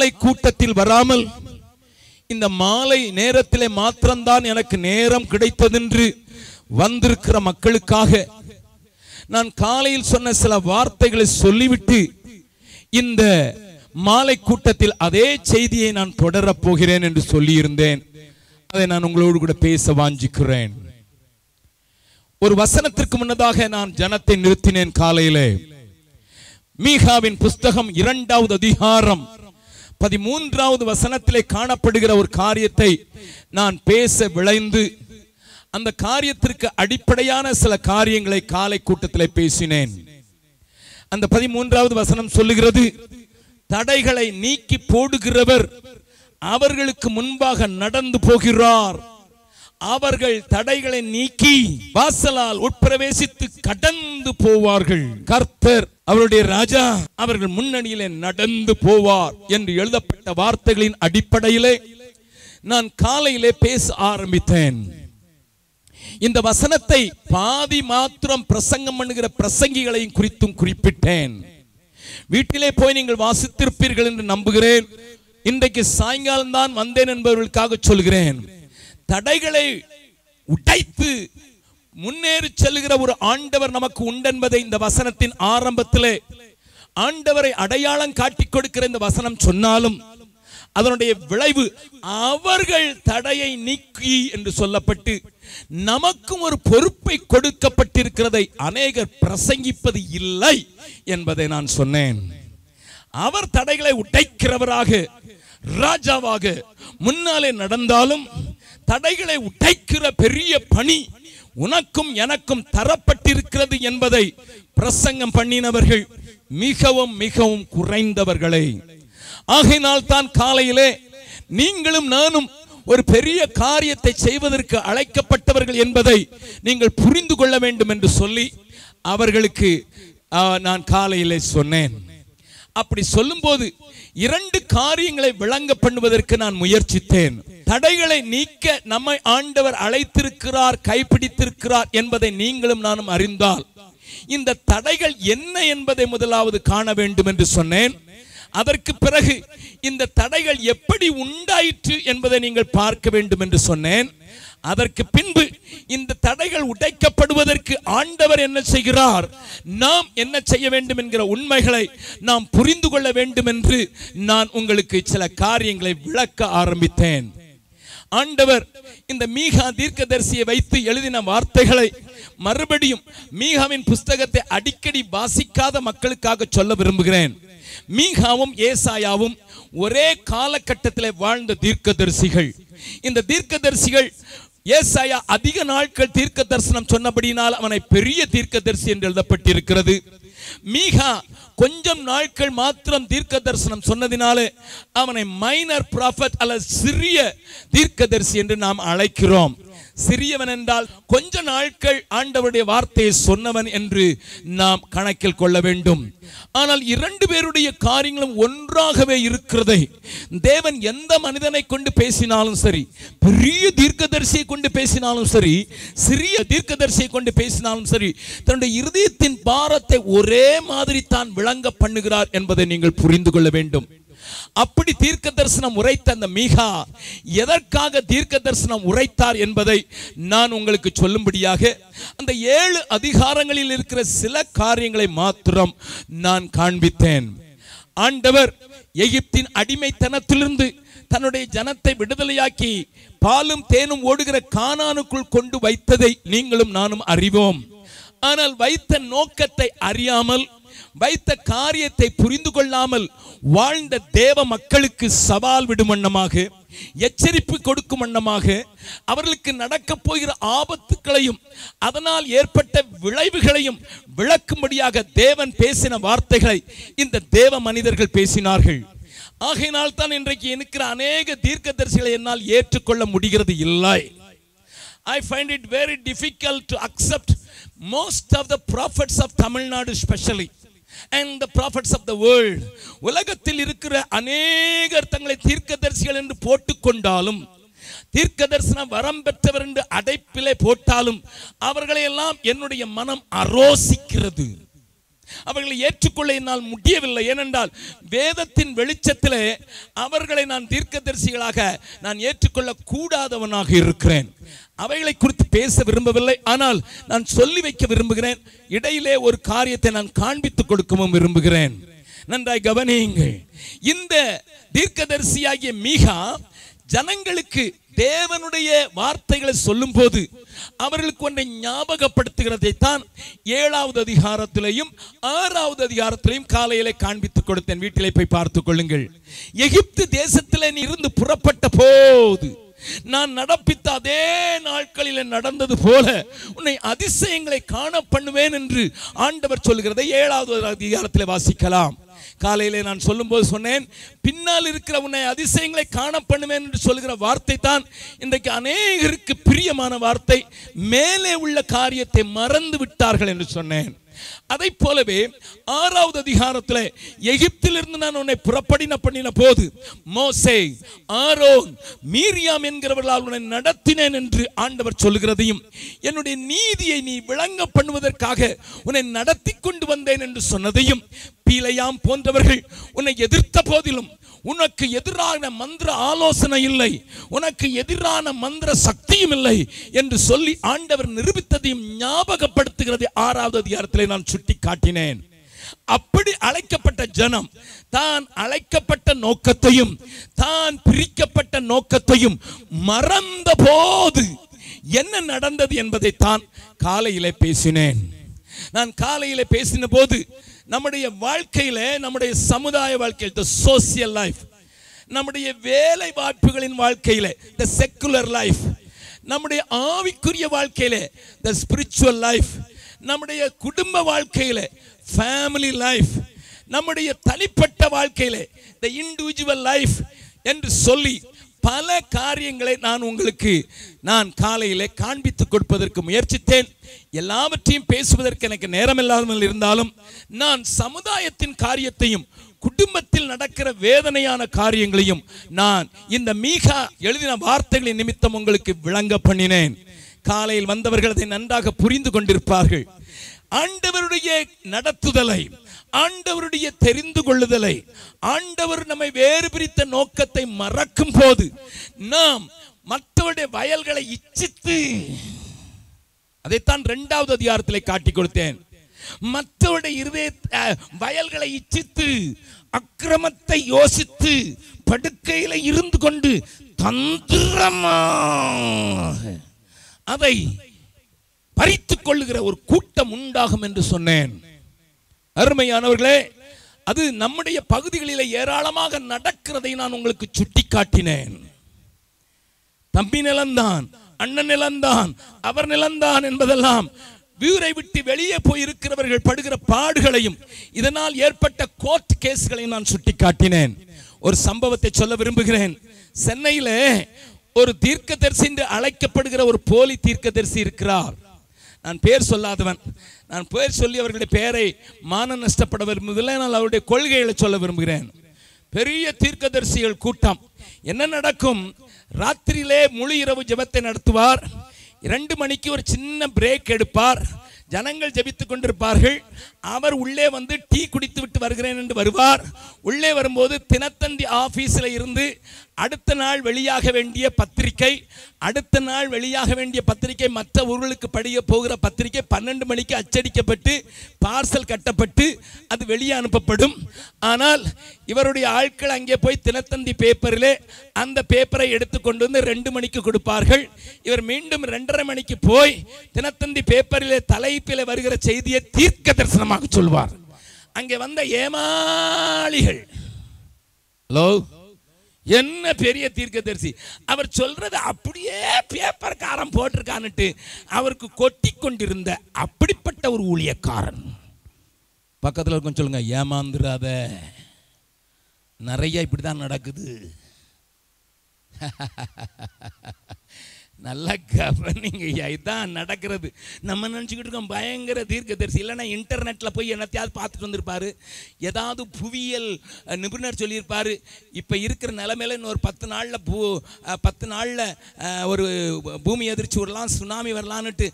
மாலை கூட்டத்தில் வராமல் இந்த மாலை நேரத்திலே மாத்திரம்தான் எனக்கு நேரம் கிடைத்ததென்று வந்திருக்கிற மக்களுக்காக நான் காலையில் சொன்ன சில வார்த்தைகளை சொல்லிவிட்டு இந்த மாலை கூட்டத்தில் அதே செய்தியை நான் தொடரப் போகிறேன் என்று சொல்லியிருந்தேன். அதை நான் உங்களோடு கூட பேச வாஞ்சிக்கிறேன். ஒரு வசனத்திற்கு முன்னதாக நான் ஜனத்தை நிறுத்தினேன். காலையிலே மீகாவின் புஸ்தகம் 2வது அதிகாரம் 13வது வசனத்திலே காணப்படுகிற ஒரு காரியத்தை நான் பேச விளைந்து அந்த காரியத்திற்கு அடிப்படையான சில காரியங்களை காலை கூட்டத்திலே பேசினேன். அந்த 13வது வசனம் சொல்லுகிறது, தடைகளை நீக்கி போடுகிறவர் அவர்களுக்கு முன்பாக நடந்து போகிறார். அவர்கள் தடைகளை நீக்கி வாசலால் உட்பிரவேசித்து கடந்து போவார்கள். கர்த்தர் அவருடைய ராஜா அவர்கள் முன்னணியிலே நடந்து போவார் என்று எழுதப்பட்ட வார்த்தைகளின் அடிப்படையிலே நான் காலையிலே பேச ஆரம்பித்தேன். இந்த வசனத்தை பாதி மாத்திரம் பிரசங்கம் பண்ணுகிற பிரசங்கிகளையும் குறித்தும் குறிப்பிட்டேன். வீட்டிலே போய் நீங்கள் வாசித்திருப்பீர்கள் என்று நம்புகிறேன். இன்றைக்கு சாயங்காலம் தான் வந்தேன் என்பவர்களுக்காக சொல்கிறேன். தடைகளை உடைத்து முன்னேறி செல்கிற ஒரு ஆண்டவர் நமக்கு உண்டென்பதை இந்த வசனத்தின் ஆரம்பத்திலே ஆண்டவரை அடையாளம் காட்டிக் கொடுக்கிற இந்த வசனம் சொன்னாலும் அதனுடைய விளைவு அவர்கள் தடையை நீக்கி என்று சொல்லப்பட்டு நமக்கும் ஒரு பொறுப்பை கொடுக்கப்பட்டிருக்கிறதை அநேகர் பிரசங்கிப்பது இல்லை என்பதை நான் சொன்னேன். அவர் தடைகளை உடைக்கிறவராக ராஜாவாக முன்னாலே நடந்தாலும் தடைகளை உடைக்கிற பெரிய பணி உனக்கும் எனக்கும் தரப்பட்டிருக்கிறது என்பதை பிரசங்கம் பண்ணினவர்கள் மிகவும் மிகவும் குறைந்தவர்களே. ஆகையினால் தான் காலையிலே நீங்களும் நானும் ஒரு பெரிய காரியத்தை செய்வதற்கு அழைக்கப்பட்டவர்கள் என்பதை நீங்கள் புரிந்து கொள்ள வேண்டும் என்று சொல்லி அவர்களுக்கு நான் காலையிலே சொன்னேன். அப்படி சொல்லும்போது 2 காரியங்களை விளங்க பண்ணுவதற்கு நான் முயற்சித்தேன். தடைகளை நீக்க நம்மை ஆண்டவர் அழைத்திருக்கிறார், கைப்பிடித்திருக்கிறார் என்பதை நீங்களும் நானும் அறிந்தால் இந்த தடைகள் என்ன என்பதை முதலாவது காண வேண்டும் என்று சொன்னேன். அதற்கு பிறகு இந்த தடைகள் எப்படி உண்டாயிற்று என்பதை நீங்கள் பார்க்க வேண்டும் என்று சொன்னேன். அதற்கு பின்பு இந்த தடைகள் உடைக்கப்படுவதற்கு ஆண்டவர் என்ன செய்கிறார், நாம் என்ன செய்ய வேண்டும் என்கிற உண்மைகளை நாம் புரிந்து கொள்ள வேண்டும் என்று நான் உங்களுக்கு சில காரியங்களை விளக்க ஆரம்பித்தேன். ஆண்டவர் இந்த மீகா தீர்க்கதரிசியை வைத்து எழுதின வார்த்தைகளை மறுபடியும் மீகாவின் புஸ்தகத்தை அடிக்கடி வாசிக்காத மக்களுக்காக சொல்ல விரும்புகிறேன். மீகாவும் ஏசாயாவும் ஒரே காலகட்டத்தில் வாழ்ந்த தீர்க்கதரிசிகள். இந்த தீர்க்கதரிசிகள் ஏசாயா அதிக நாட்கள் தீர்க்க தரிசனம் சொன்னபடியினால் அவனை பெரிய தீர்க்கதரிசி என்று எழுதப்பட்டிருக்கிறது. மீகா கொஞ்சம் நாட்கள் மாத்திரம் தீர்க்க தரிசனம் சொன்னதினாலே அவனை மைனர் ப்ராஃபட் அல்லது சிறிய தீர்க்கதரிசி என்று நாம் அழைக்கிறோம். சிறியவன் என்றால் கொஞ்ச நாட்கள் ஆண்டவருடைய வார்த்தையை சொன்னவன் என்று நாம் கணக்கில் கொள்ள வேண்டும். ஆனால் 2 பேருடைய காரியங்களும் ஒன்றாகவே இருக்கிறதை தேவன் எந்த மனிதனை கொண்டு பேசினாலும் சரி, பெரிய தீர்க்கதரிசியை கொண்டு பேசினாலும் சரி, சிறிய தீர்க்கதரிசியை கொண்டு பேசினாலும் சரி, தன்னுடைய இருதயத்தின் பாரத்தை ஒரே மாதிரி தான் விளங்க பண்ணுகிறார் என்பதை நீங்கள் புரிந்து கொள்ள வேண்டும். அப்படி தீர்க்க தரிசனம் உரைத்த அந்த மீகா எதற்காக தீர்க்க தரிசனம் உரைத்தார் என்பதை நான் உங்களுக்கு சொல்லும்படியாக அந்த 7 அதிகாரங்களில் இருக்கிற சில காரியங்களை மாத்திரம் நான் காண்பித்தேன். ஆண்டவர் எகிப்தின் அடிமைத்தனத்திலிருந்து தன்னுடைய ஜனத்தை விடுதலையாக்கி பாலும் தேனும் ஓடுகிற கானானுக்குள் கொண்டு வைத்ததை நீங்களும் நானும் அறிவோம். ஆனால் வைத்த நோக்கத்தை அறியாமல், வைத்த காரியத்தை புரிந்து கொள்ளாமல் வாழ்ந்த தேவ மக்களுக்கு சவால் விடும் வண்ணமாக, எச்சரிப்பு கொடுக்கும் வண்ணமாக, அவர்களுக்கு நடக்க போகிற ஆபத்துக்களையும் அதனால் ஏற்பட்ட விளைவுகளையும் விளக்கும்படியாக தேவன் பேசின வார்த்தைகளை இந்த தேவ மனிதர்கள் பேசினார்கள். ஆகையினால் தான் இன்றைக்கு இருக்கிற அநேக தீர்க்கதரிசிகளை என்னால் ஏற்றுக்கொள்ள முடிகிறது இல்லை. I find it very difficult to accept most of the prophets of Tamil Nadu especially and the prophets of the world. உலகத்தில் இருக்கிற அநேகர் தங்களை தீர்க்கதரிசிகள் என்று போட்டுக்கொண்டாலும், தீர்க்க தரிசன வரம் பெற்றவர் என்று அடைப்பிலே போட்டாலும் அவர்களை எல்லாம் என்னுடைய மனம் அரோசிக்கிறது. அவர்களை ஏற்றுக்கொள்ள என்னால் முடியவில்லை. ஏனென்றால் வேதத்தின் வெளிச்சத்திலே அவர்களை நான் தீர்க்கதரிசிகளாக நான் ஏற்றுக்கொள்ள கூடாதவனாக இருக்கிறேன். அவைகளை குறித்து பேச விரும்பவில்லை, ஆனால் நான் சொல்லி வைக்க விரும்புகிறேன். இடையிலே ஒரு காரியத்தை நான் காண்பித்துக் கொடுக்கவும் விரும்புகிறேன். நன்றாய் கவனியுங்கள். இந்த தீர்க்கதரிசியாகிய மீகா ஜனங்களுக்கு தேவனுடைய வார்த்தைகளை சொல்லும் போது அவர்களுக்கு ஒன்றை ஞாபகப்படுத்துகிறதை தான் 7வது அதிகாரத்திலையும் 6வது அதிகாரத்திலையும் காலையிலே காண்பித்துக் கொடுத்தேன். வீட்டிலே போய் பார்த்துக் கொள்ளுங்கள். எகிப்து தேசத்திலே நீ இருந்து புறப்பட்ட போது நான் நடப்பித்த அதே நாட்களில் நடந்தது போல உன்னை அதிசயங்களை காண பண்ணுவேன் என்று ஆண்டவர் சொல்கிறதை 7வது அதிகாரத்தில் வாசிக்கலாம். காலையிலே நான் சொல்லும்போது சொன்னேன், பின்னால் இருக்கிற உன்னை அதிசயங்களை காண பண்ணுவேன் என்று சொல்கிற வார்த்தை தான் இன்றைக்கு அநேகருக்கு பிரியமான வார்த்தை. மேலே உள்ள காரியத்தை மறந்து விட்டார்கள் என்று சொன்னேன். அதை போலவே 6வது அதிகாரத்தில் எகிப்திலிருந்து நான் உன்னை புறப்படின பண்ணின போது மோசே, ஆரோன், மீரியாம் என்கிறவர்களால் உன்னை நடத்தினேன் என்று ஆண்டவர் சொல்கிறதையும், என்னுடைய நீதியை நீ விளங்க பண்ணுவதற்காக உன்னை நடத்தி கொண்டு வந்தேன் என்று சொன்னதையும், பீலையாம் போன்றவர்கள் உன்னை எதிர்த்த போதிலும் உனக்கு எதிரான மந்திர ஆலோசனை இல்லை, உனக்கு எதிரான மந்திர சக்தியும் இல்லை என்று சொல்லி ஆண்டவர் நிரூபித்ததையும் ஞாபகப்படுத்துகிறது 6வது அதிகாரத்திலே நான் சுட்டி காட்டினேன். அப்படி அழைக்கப்பட்ட ஜனம் தான் அழைக்கப்பட்ட நோக்கத்தையும் தான் பிரிக்கப்பட்ட நோக்கத்தையும் மறந்த போது என்ன நடந்தது என்பதைத்தான் காலையிலே பேசினேன். நான் காலையிலே பேசின போது நம்முடைய வாழ்க்கையில, நம்முடைய சமுதாய வாழ்க்கையில், the social life, நம்முடைய வேலை வாய்ப்புகளின் வாழ்க்கையில the secular life, நம்முடைய ஆவிக்குரிய வாழ்க்கையில the spiritual life, நம்முடைய குடும்ப வாழ்க்கையில family life, நம்முடைய தனிப்பட்ட வாழ்க்கையில the individual life என்று சொல்லி பல காரியங்களை நான் காலையிலே காண்பித்துக் கொடுப்பதற்கு முயற்சித்தேன். எல்லாவற்றையும் பேசுவதற்கு எனக்கு நேரம் இல்லாமல் இருந்தாலும் நான் சமுதாயத்தின் காரியத்தையும் குடும்பத்தில் நடக்கிற வேதனையான காரியங்களையும் நான் இந்த மீகா எழுதின வார்த்தைகளின் நிமித்தம் உங்களுக்கு விளங்க பண்ணினேன். காலையில் வந்தவர்கள் அதை நன்றாக புரிந்து கொண்டிருப்பார்கள். ஆண்டவருடைய நடத்துதலை, ஆண்டவருடைய தெரிந்து கொள்ளுதலை, ஆண்டவர் நம்மை வேறு பிரித்த நோக்கத்தை மறக்கும் போது நாம் மற்றவருடைய வயல்களை இச்சித்து, அதைத்தான் 2வது அதிகாரத்திலே காட்டி கொடுத்தேன். மற்றவருடைய இருதய வயல்களை இச்சித்து அக்கிரமத்தை யோசித்து படுக்கையில இருந்து கொண்டு தந்திரமாக அதை பறித்துக் கொள்ளுகிற ஒரு கூட்டம் உண்டாகும் என்று சொன்னேன். அருமையானவர்களே, அது நம்முடைய பகுதிகளில் ஏராளமாக நடக்கிறதை நான் உங்களுக்கு சுட்டி காட்டினேன். தம்பி நிலந்தான், அண்ணன் நிலந்தான், அவர் நிலந்தான் என்பதெல்லாம் வீரை விட்டு வெளியே போயிருக்கிறவர்கள் படுகிற பாடுகளையும் இதனால் ஏற்பட்ட கோர்ட் கேஸ்களையும் நான் சுட்டி காட்டினேன். ஒரு சம்பவத்தை சொல்ல விரும்புகிறேன். சென்னையில ஒரு தீர்க்கதரிசி என்று அழைக்கப்படுகிற ஒரு போலி தீர்க்கதரிசி இருக்கிறார். நான் பேர் சொல்லாதவன். நான் பேர் சொல்லி அவர்களுடைய பெயரை மான நஷ்டப்பட விரும்புவதில்லை. நான் அவருடைய கொள்கைகளை சொல்ல விரும்புகிறேன். பெரிய தீர்க்கதரிசிகள் கூட்டம். என்ன நடக்கும்? ராத்திரியிலே முழு இரவு ஜெபத்தை நடத்துவார். 2 மணிக்கு ஒரு சின்ன பிரேக் எடுப்பார். ஜனங்கள் ஜெபித்துக் கொண்டிருப்பார்கள். அவர் உள்ளே வந்து டீ குடித்து விட்டு வருகிறேன் என்று வருவார். உள்ளே வரும்போது தினத்தந்தி ஆபீஸில் இருந்து அடுத்த நாள் வெளியாக வேண்டிய பத்திரிகை, அடுத்த நாள் வெளியாக வேண்டிய பத்திரிகை, மற்ற ஊர்களுக்கு படிக்க போகிற பத்திரிகை 12 மணிக்கு அச்சடிக்கப்பட்டு பார்சல் கட்டப்பட்டு அது வெளியே அனுப்பப்படும். ஆனால் இவருடைய ஆட்கள் அங்கே போய் தினத்தந்தி பேப்பரிலே அந்த பேப்பரை எடுத்துக்கொண்டு வந்து 2 மணிக்கு கொடுப்பார்கள். இவர் மீண்டும் 2:30 மணிக்கு போய் தினத்தந்தி பேப்பரிலே தலைப்பிலே வருகிற செய்தியை தீர்க்க தரிசனமாக சொல்வார். அங்கே வந்த ஏமாளிகள், ஹலோ, என்ன பெரிய தீர்க்கதரிசி, அவர் சொல்றது அப்படியே பேப்பர் காரம் போட்டிருக்கான்னுட்டு அவருக்கு கொட்டி கொண்டிருந்த அப்படிப்பட்ட ஒரு ஊழியக்காரன். பக்கத்தில் இருக்கும் சொல்லுங்க, ஏமாந்துராத, நிறைய இப்படிதான் நடக்குது. நல்லா கவனிங்க, இதுதான் நடக்கிறது. நம்ம நினச்சிக்கிட்டு இருக்கோம் பயங்கர தீர்க்கதரிசி. இல்லைன்னா இன்டர்நெட்டில் போய் என்னத்தையாவது பார்த்துட்டு வந்திருப்பாரு, ஏதாவது புவியியல் நிபுணர் சொல்லியிருப்பார், இப்போ இருக்கிற நிலைமையில இன்னொரு 10 நாளில் ஒரு பூமி எதிர்ச்சி வரலாம், சுனாமி வரலான்னுட்டு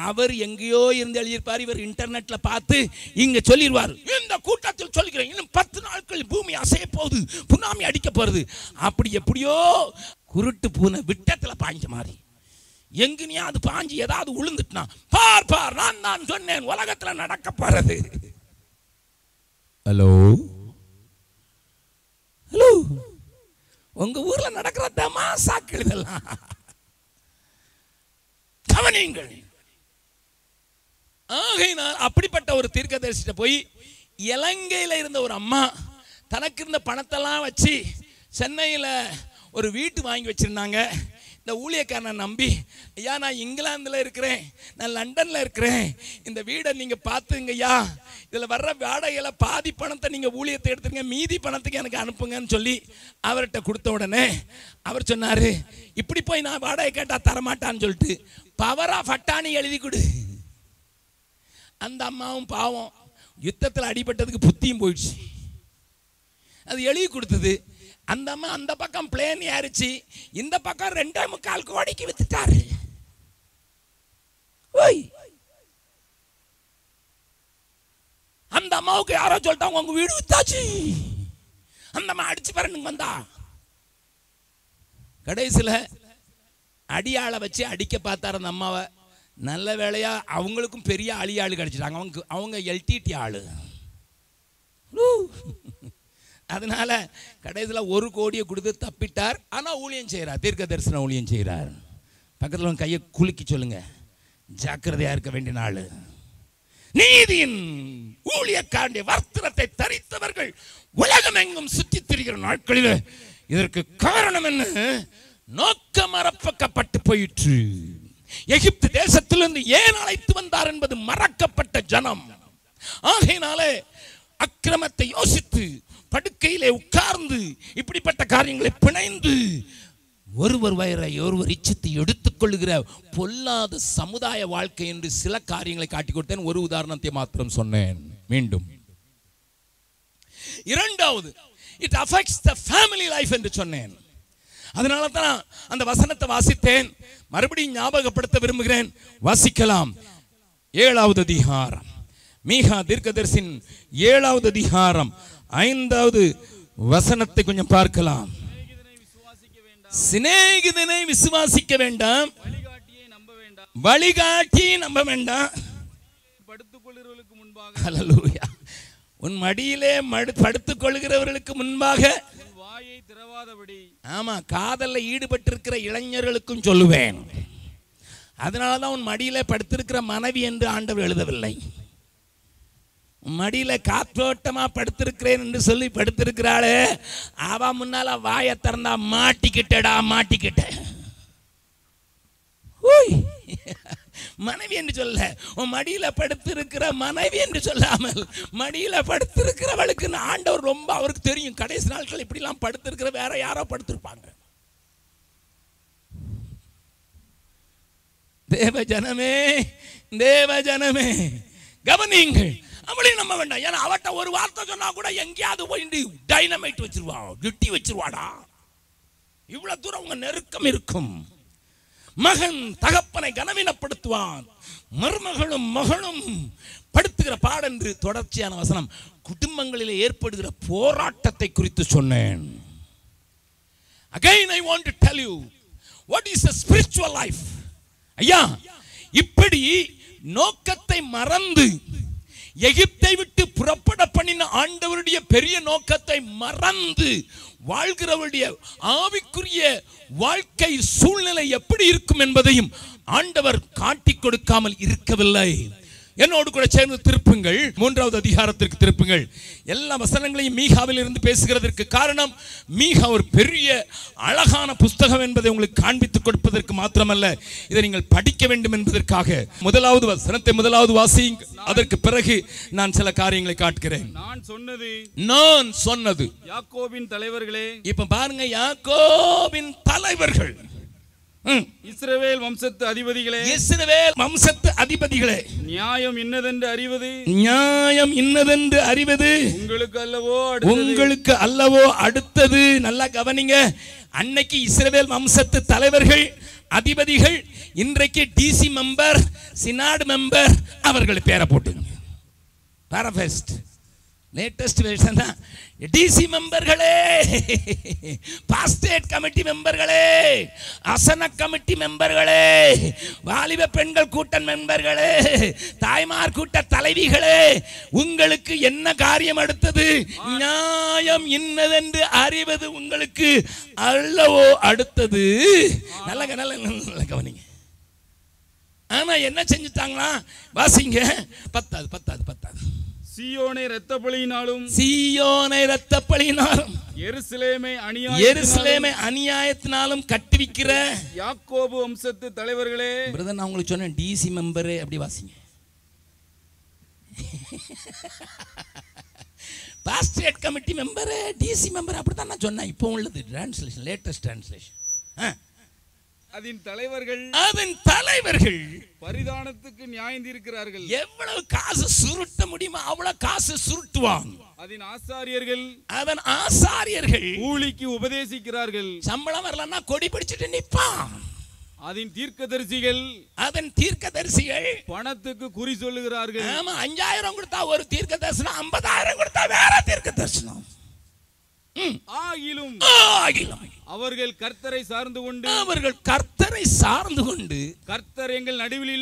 அவர் எங்கேயோ இருந்து எழுதியிருப்பார். இவர் இன்டர்நெட்டில் பார்த்து இங்கே சொல்லிடுவார், இந்த கூட்டத்தில் சொல்லிக்கிறேன், இன்னும் 10 நாட்கள் பூமி அசைய போகுது, சுனாமி அடிக்க போகிறது. அப்படி எப்படியோ குருட்டு பூனை விட்டத்தில் பாய்ஞ்ச மாதிரி எங்கனையா அது பாஞ்சு ஏதாவது உளுந்துட்டுனா, பார் நான் சொன்னேன் உலகத்தில் நடக்க போறது. ஹலோ ஹலோ, உங்க ஊர்ல நடக்கிற தமாசாக்கள் இதெல்லாம் கவனியுங்கள். ஆகையினால் அப்படிப்பட்ட ஒரு தீர்க்கதரிசிட்ட போய் இலங்கையில் இருந்த ஒரு அம்மா தனக்கு இருந்த பணத்தெல்லாம் வச்சு சென்னையில் ஒரு வீட்டு வாங்கி வச்சிருந்தாங்க. இந்த ஊழியக்காரனை நம்பி, ஐயா நான் இங்கிலாந்தில் இருக்கிறேன், நான் லண்டனில் இருக்கிறேன், இந்த வீடை நீங்கள் பார்த்துங்கய்யா, இதில் வர்ற வாடகையில் பாதி பணத்தை நீங்கள் ஊழியத்தை எடுத்துங்க, மீதி பணத்துக்கு எனக்கு அனுப்புங்கன்னு சொல்லி அவர்கிட்ட கொடுத்த உடனே அவர் சொன்னார், இப்படி போய் நான் வாடகை கேட்டால் தரமாட்டான்னு சொல்லிட்டு பவர் ஆஃப் அட்டானி எழுதி கொடு. அந்த அம்மாவும் பாவம் யுத்தத்தில் அடிபட்டதுக்கு புத்தியும் போயிடுச்சு, அது எழுதி கொடுத்தது. அந்த அம்மா அந்த பக்கம் பிளேன் ஏறிச்சு, இந்த பக்கம் 2.25 கோடிக்கு வித்துட்டாரு. அந்த அம்மாவுக்கு யாரோ சொல்லிட்டாங்க உங்க வீடு வித்தாச்சு. அந்த அம்மா அடிச்சு வரணுங்க வந்தா, கடைசியில் அடியாளை வச்சு அடிக்க பார்த்தாரு அந்த அம்மாவை. நல்ல வேளையா அவங்களுக்கும் பெரிய அழியாளு கிடைச்சிட்டாங்க, அவங்க எல்டிடி ஆளு. அதனால கடைசியில் 1 கோடியை கொடுத்து தப்பிட்டார். ஆனால் ஊழியம் செய்கிறார், தீர்க்க தரிசன ஊழியம் செய்கிறார். பக்கத்தில் கையை குலுக்கி சொல்லுங்க, ஜாக்கிரதையா இருக்க வேண்டிய நாள். நீதியின் ஊழியக்காரனுடைய வஸ்திரத்தை தரித்தவர்கள் உலகம் எங்கும் சுற்றி திரிகிற நாட்களில் இதற்கு காரணம் என்ன? நோக்கம் மறக்கப்பட்டு போயிற்று. எகிப்து தேசத்திலிருந்து ஏன் அழைத்து வந்தார் என்பது மறக்கப்பட்ட ஜனம். ஆகையினாலே அக்கிரமத்தை யோசித்து படுக்கையிலே உட்கார்ந்து இப்படிப்பட்ட காரியங்களை பிணைந்து ஒருவர் வயிறை ஒருவர் இச்சித்து எடுத்துக்கொள்ளுகிற பொல்லாத சமுதாய வாழ்க்கை என்று சில காரியங்களை காட்டிக் கொடுத்தேன். ஒரு உதாரணத்தை மாத்திரம் சொன்னேன். மீண்டும் இரண்டாவது, it affects the family life என்று சொன்னேன். அதனால தான் அந்த வசனத்தை வாசித்தேன். மறுபடியும் ஞாபகப்படுத்த விரும்புகிறேன். வாசிக்கலாம். 7வது அதிகாரம், மீகா தீர்க்கதரிசியின் 7வது அதிகாரம் 5வது வசனத்தை கொஞ்சம் பார்க்கலாம். சிநேகிதனை விசுவாசிக்க வேண்டாம், வழிகாட்டியை நம்ப வேண்டாம். படுத்துக்கொள்கிறவர்களுக்கு முன்பாக, ஹல்லேலூயா, உன் மடியிலே படுத்துக் கொள்கிறவர்களுக்கு முன்பாக வாயை திறவாதபடி. ஆமா, காதல்ல ஈடுபட்டிருக்கிற இளைஞர்களுக்கும் சொல்லுவேன். அதனாலதான் உன் மடியில படுத்திருக்கிற மனைவி என்று ஆண்டவர் எழுதவில்லை. மடியில காற்றோட்டமா படுத்திருக்கிறேன் என்று சொல்லி படுத்திருக்கிறாளே, அவ முன்னால வாயை திறந்தா மாட்டிக்கிட்டடா மாட்டிக்கிட்ட. மனைவி என்று சொல்ல, உன் மடியில படுத்திருக்கிற மனைவி என்று சொல்லாமல் மடியில படுத்திருக்கிறவளுக்கு ஆண்டவர் ரொம்ப அவருக்கு தெரியும். கடைசி நாட்கள் இப்படிலாம் படுத்திருக்கிற வேற யாரோ படுத்திருப்பாங்க. தேவ ஜனமே, தேவ ஜனமே கவனியுங்கள். அவளையும் நம்ப வேண்டாம். ஏன்னா அவட்ட ஒரு வார்த்தை சொன்னா கூட எங்கேயாவது போயிட்டு டைனமைட் வச்சிருவா, வெட்டி வச்சிருவாடா. இவ்வளவு தூரம் உங்க நெருக்கம் இருக்கும். மகன் தகப்பனை கனவீனப்படுத்துவான், மருமகளும் மகனும் படுத்துகிற பாடென்று தொடர்ச்சியான வசனம். குடும்பங்களில் ஏற்படுகிற போராட்டத்தை குறித்து சொன்னேன். Again I want to tell you what is a spiritual life. ஐயா, இப்படி நோக்கத்தை மறந்து எகிப்தை விட்டு புறப்பட பண்ணின ஆண்டவருடைய பெரிய நோக்கத்தை மறந்து வாழ்கிறவருடைய ஆவிக்குரிய வாழ்க்கை சூழ்நிலை எப்படி இருக்கும் என்பதையும் ஆண்டவர் காட்டிக் கொடுக்காமல் இருக்கவில்லை. என்னோடு கூட சேர்ந்து திருப்புங்கள், 3வது அதிகாரத்திற்கு திருப்புங்கள். எல்லா வசனங்களையும் மீகாவில் இருந்து பேசுகிறதற்கு காரணம், மீகா ஒரு பெரிய அழகான புஸ்தகம் என்பதை உங்களுக்கு காண்பித்துக் கொடுப்பதற்கு மாத்திரமல்ல, இதை நீங்கள் படிக்க வேண்டும் என்பதற்காக. 1வது வசனத்தை முதலாவது வாசியுங்கள். அதற்கு பிறகு நான் சில காரியங்களை காட்டுகிறேன். நான் சொன்னது யாக்கோபின் தலைவர்களே. இப்ப பாருங்க, யாக்கோபின் தலைவர்கள் இஸ்ரவேல் வம்சத்து அதிபதிகளே, இஸ்ரவேல் வம்சத்து அதிபதிகளே, நியாயம் இன்னதென்று அறிவது, நியாயம் இன்னதென்று அறிவது உங்களுக்கு அல்லவோ உங்களுக்கு அல்லவோ அடுத்தது. நல்லா கவனிங்க. அன்னைக்கு இஸ்ரவேல் வம்சத்து தலைவர்கள் அதிபதிகள், இன்றைக்கு டிசி மெம்பர், சினாட் மெம்பர், அவர்கள் பேரை போட்டுங்க. பாராஃபெஸ்ட் லேட்டஸ்ட் வெர்ஷன் தான். டிசி மெம்பர்களே, பாஸ்டேட் கமிட்டி மெம்பர்களே, அசன கமிட்டி மெம்பர்களே, வாலிப பெண்கள் கூட்ட மெம்பர்களே, தாய்மார் கூட்ட தலைவிகளே, உங்களுக்கு என்ன காரியம் அடுத்தது? நியாயம் இன்னதென்று அறிவது உங்களுக்கு அல்லவோ அடுத்தது. நல்ல நல்ல கவனிங்க. ஆனா என்ன செஞ்சுட்டாங்களா? வாசிங்க. பத்தாது. சீயோனை இரத்தப்பழியினாலும், சீயோனை இரத்தப்பழியினாலும், எருசலேமை அநியாயத்தினாலும் கட்டுவிக்கிற யாக்கோபு வம்சத்து தலைவர்களே. பிரதர், நான் உங்களுக்கு சொன்னேன் டிசி மெம்பரே, அப்படி வாசிங்க. பாஸ்டேட் கமிட்டி மெம்பரே, டிசி மெம்பர், அப்படித்தான் நான் சொன்னேன். இப்போ உள்ளது டிரான்ஸ்லேஷன், லேட்டஸ்ட் டிரான்ஸ்லேஷன். அதன் தலைவர்கள் பரிதானத்துக்கு நியாயம் தீர்க்கிறார்கள். எவ்வளவு காசு சுருட்ட முடியுமா அவ்வளவு காசு சுருட்டுவாங்க. அதன் ஆசாரியர்கள் கூலிக்கு உபதேசிக்கிறார்கள். சம்பளம் வரலன்னா கொடி பிடிச்சிட்டு நிப்பான். அதன் தீர்க்கதரிசிகள் பணத்துக்கு குறி சொல்லுகிறார்கள். ஆமா, 5000 கொடுத்தா ஒரு தீர்க்க தரிசனம், 50,000 கொடுத்தா வேற தீர்க்க தரிசனம். ஆகிலும் அவர்கள் கர்த்தரை சார்ந்து கொண்டு கர்த்தர் எங்கள் நடுவில்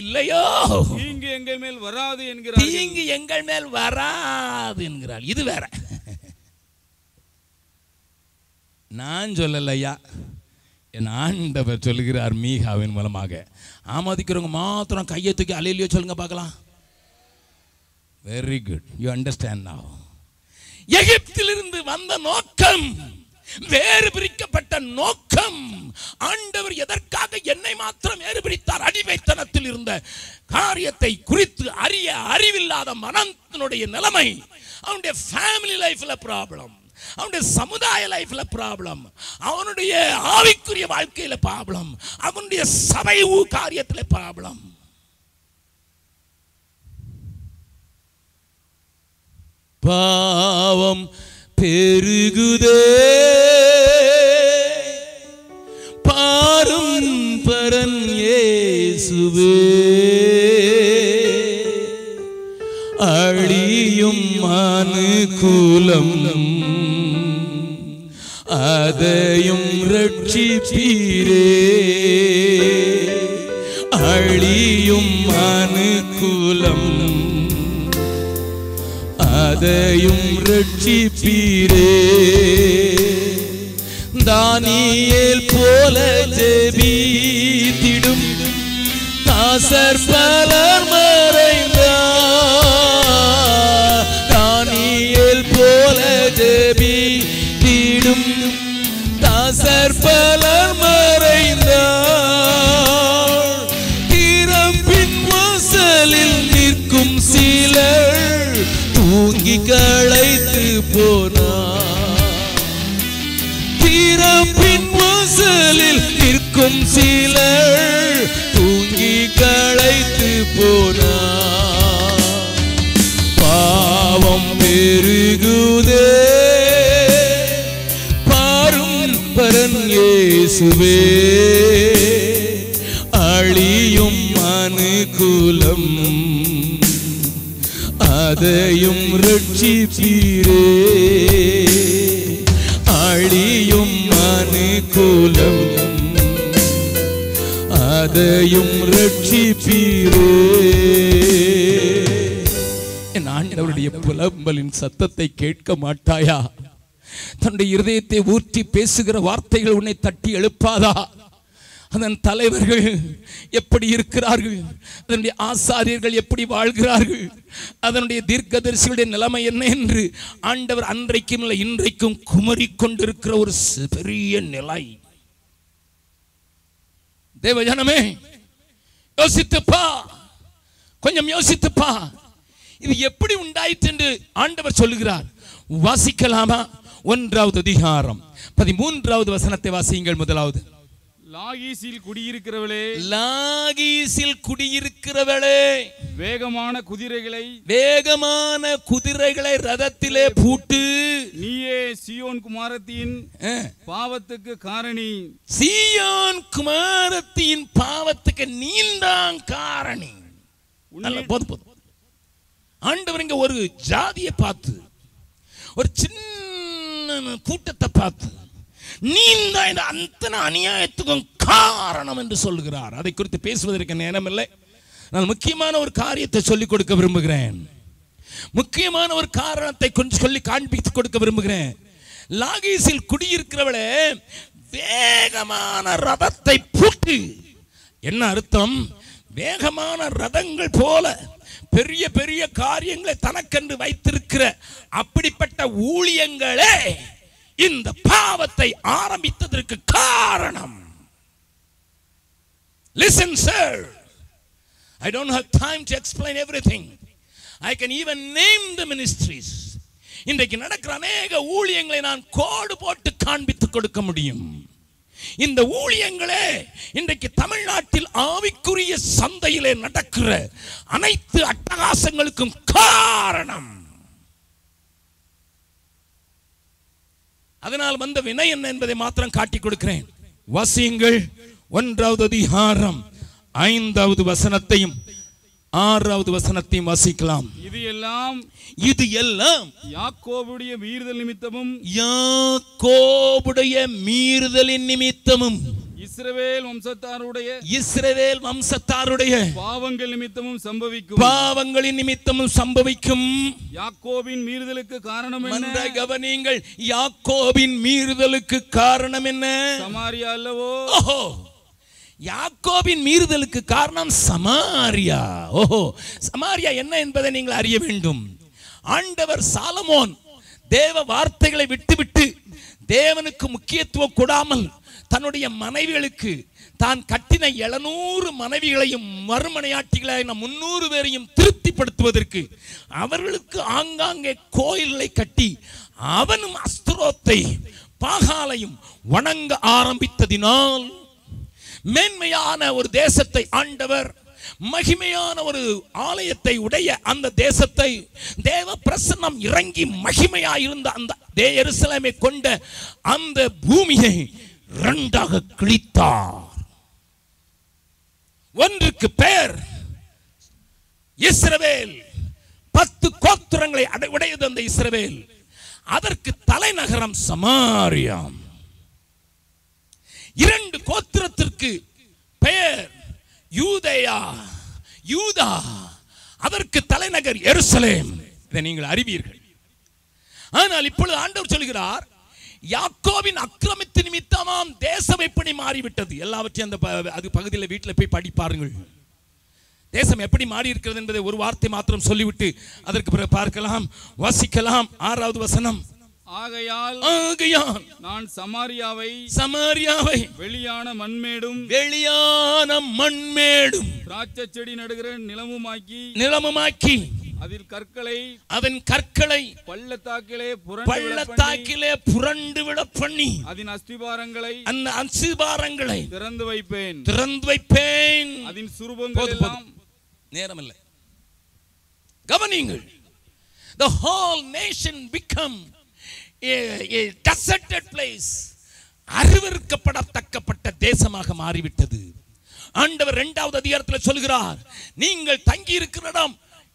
இல்லையோ, தீங்கு எங்கள் மேல் வராது என்கிறார். இது வேற, நான் சொல்லலையா, என் ஆண்டவர் சொல்லுகிறார் மீகாவின் மூலமாக. ஆமோதிக்கிறவங்க மாத்திரம் கையை தூக்கி அல்லேலூயா சொல்லுங்க பார்க்கலாம். வெரி குட், யூ அண்டர்ஸ்டாண்ட் நவ. எகிப்திலிருந்து வந்த நோக்கம், வேறு பிரிக்கப்பட்ட நோக்கம். ஆண்டவர் எதற்காக என்னை மாத்திரம் வேறு பிரித்தார்? அடிமைத்தனத்தில் இருந்த காரியத்தை குறித்து அறிய அறிவில்லாத மனத்தினுடைய நிலைமை. அவனுடைய ஃபேமிலி லைஃப்ல ப்ராப்ளம், அவனுடைய சமுதாய லைஃப்ல ப்ராப்ளம், அவனுடைய ஆவிக்குரிய வாழ்க்கையில ப்ராப்ளம், அவனுடைய சபை காரியத்துல ப்ராப்ளம். பாவம் பெருகுதே, பாரும் பரன் இயேசுவே, அழியும் அனுகூலம் அதையும் ரட்சிப்பீரே, அழியும் அனுகூலம் அதையும் ரட்சிப்பீரே. தானியேல் போல ஜெபித்திடும் தாசர் பலர் மறைந்தார். தானியேல் போல ஜெபித்திடும் தாசர் பலர் மறைந்தார். திறப்பின் வாசலில் நிற்கும் சிலர் தூங்கி களைத்து போனார். திறப்பின் வாசலில் நிற்கும் சிலர் தூங்கி களைத்து போனார். பாவம் பெருகுதே, பாரும் பரன் இயேசுவே, அழியும் அனுகூலம் அதையும் ரட்சிப்பீரே, அழியும் அனுகூலம் அதையும் ரட்சிப்பீரே. என் ஆண்டவருடைய புலம்பலின் சத்தத்தை கேட்க மாட்டாயா? தன்னுடைய இருதயத்தை ஊற்றி பேசுகிற வார்த்தைகள் உன்னை தட்டி எழுப்பாதா? அதன் தலைவர்கள் எப்படி இருக்கிறார்கள், அதனுடைய ஆசாரியர்கள் எப்படி வாழ்கிறார்கள், அதனுடைய தீர்க்கதரிசிகளுடைய நிலைமை என்ன என்று ஆண்டவர் அன்றைக்கும் இல்லை இன்றைக்கும் குமரிக்கொண்டிருக்கிற ஒரு பெரிய நிலை. தேவஜனமே, யோசித்துப்பா, கொஞ்சம் யோசித்துப்பா. இது எப்படி உண்டாயிற்று என்று ஆண்டவர் சொல்லுகிறார். வாசிக்கலாமா? 1வது அதிகாரம் 13வது வசனத்தை வாசியுங்கள். முதலாவது, லாகீசில் குடியிருக்கிறவளே, லாகீசில் குடியிருக்கிறவளே, வேகமான குதிரைகளை ரதத்திலே பூட்டு, நீயே சீயோன் குமாரத்தின் பாவத்துக்கு காரணி, சீயோன் குமாரத்தின் பாவத்துக்கு நீந்தான் காரணி. போதும். ஆண்டவர் இங்க ஒரு ஜாதியை பார்த்து, ஒரு சின்ன கூட்டத்தை பார்த்து, நீந்தான் இந்த அத்தனை அநியாயத்துக்கும் காரணம் என்று சொல்லுகிறார். அதை குறித்து பேசுவதற்கு நேரம் இல்லை. நான் முக்கியமான ஒரு காரியத்தை சொல்லிக் கொடுக்க விரும்புகிறேன். முக்கியமான ஒரு காரணத்தை கொஞ்சம் சொல்லி காண்பித்து கொடுக்க விரும்புகிறேன். லாகீசில் குடியிருக்கிறவளே, வேகமான ரதத்தை பூட்டு. என்ன அர்த்தம்? வேகமான ரதங்கள் போல பெரிய பெரிய காரியங்களை தனக்கென்று வைத்திருக்கிற அப்படிப்பட்ட ஊழியங்களே இந்த பாவத்தை ஆரம்பித்ததற்கு காரணம். Listen sir, I don't have time to explain everything. I can even name the ministries. இன்றைக்கு நடக்கிற அநேக ஊழியங்களை நான் கோடு போட்டு காண்பித்து கொடுக்க முடியும். இந்த ஊழியங்களே இன்றைக்கு தமிழ்நாட்டில் ஆவிக்குரிய சந்தையிலே நடக்கிற அனைத்து அட்டகாசங்களுக்கும் காரணம். அதனால் வந்த வினை என்ன என்பதை மாத்திரம் காட்டிக் கொடுக்கிறேன். வாசியுங்கள். 1வது அதிகாரம் 5வது வசனத்தையும் 6வது வசனத்தையும் வாசிக்கலாம். இது எல்லாம் யாக்கோபுடைய மீறுதல் நிமித்தமும், யாக்கோபுடைய மீறுதலின் நிமித்தமும், இஸ்ரவேல் வம்சத்தாருடைய பாவங்கள் நிமித்தமும் சம்பவிக்கும், பாவங்களின் நிமித்தமும் சம்பவிக்கும். யாக்கோபின் மீறுதலுக்கு காரணம் என்ன? கவனியுங்கள். யாக்கோபின் மீறுதலுக்கு காரணம் என்ன? சமாரியா அல்லவோ? ஓஹோ, யாக்கோபின் மீறுதலுக்கு காரணம் சமாரியா. ஓஹோ, சமாரியா என்ன என்பதை நீங்கள் அறிய வேண்டும். ஆண்டவர் சாலமோன் தேவ வார்த்தைகளை விட்டுவிட்டு தேவனுக்கு முக்கியத்துவம் கொடாமல் தன்னுடைய மனைவிகளுக்கு தான் கட்டின 700 மனைவிகளையும் மறுமனையாட்டிகளான 300 பேரையும் திருப்திப்படுத்துவதற்கு அவர்களுக்கு ஆங்காங்கே கோயில்களை கட்டி அவனும் அஸ்தரோத்தை பாகாலையும் வணங்க ஆரம்பித்ததினால் மேன்மையான ஒரு தேசத்தை ஆண்டவர், மகிமையான ஒரு ஆலயத்தை உடைய அந்த தேசத்தை, தேவ பிரசன்னம் இறங்கி மகிமையாயிருந்த அந்த எருசலேமை கொண்ட அந்த பூமியை 2ஆக கிழித்தார். ஒன்றுக்கு பேர் இஸ்ரவேல். 10 கோத்திரங்களை உடையது அந்த இஸ்ரவேல். அதற்கு தலைநகரம் சமாரியா. 2 கோத்திரத்திற்கு பெயர் யூதா, அதற்கு தலைநகர் எருசலேம். இதை நீங்கள் அறிவீர்கள். ஆனால் இப்பொழுது ஆண்டவர் சொல்கிறார், யாக்கோபின் அக்கிரமத்தின் நிமித்தமாம் தேசம் எப்படி மாறிவிட்டது. எல்லாவற்றையும் அந்த அது பகுதியில் வீட்டில் போய் படிப்பாருங்கள். தேசம் எப்படி மாறி இருக்கிறது என்பதை ஒரு வார்த்தை மாத்திரம் சொல்லிவிட்டு அதற்கு பிறகு பார்க்கலாம், வாசிக்கலாம். 6வது வசனம். ஆகையால் நான் சமாரியாவை வெளியான மண்மேடும் திராட்சை செடி நடுகிற நிலமுமாக்கி அதன் கற்களை பள்ளத்தாக்கிலே புரண்டு விட பண்ணி அதன் அஸ்திபாரங்களை திறந்து வைப்பேன். அதன் சுரூபங்கள் எல்லாம் நேரமில்லை. கவனியுங்கள். The whole nation become a deserted place. அருவருக்கப்படத்தக்கப்பட்ட தேசமாக மாறிவிட்டது. ஆண்டவர் 2வது அதிகாரத்தில் சொல்கிறார், நீங்கள் தங்கி இருக்கிற இடம்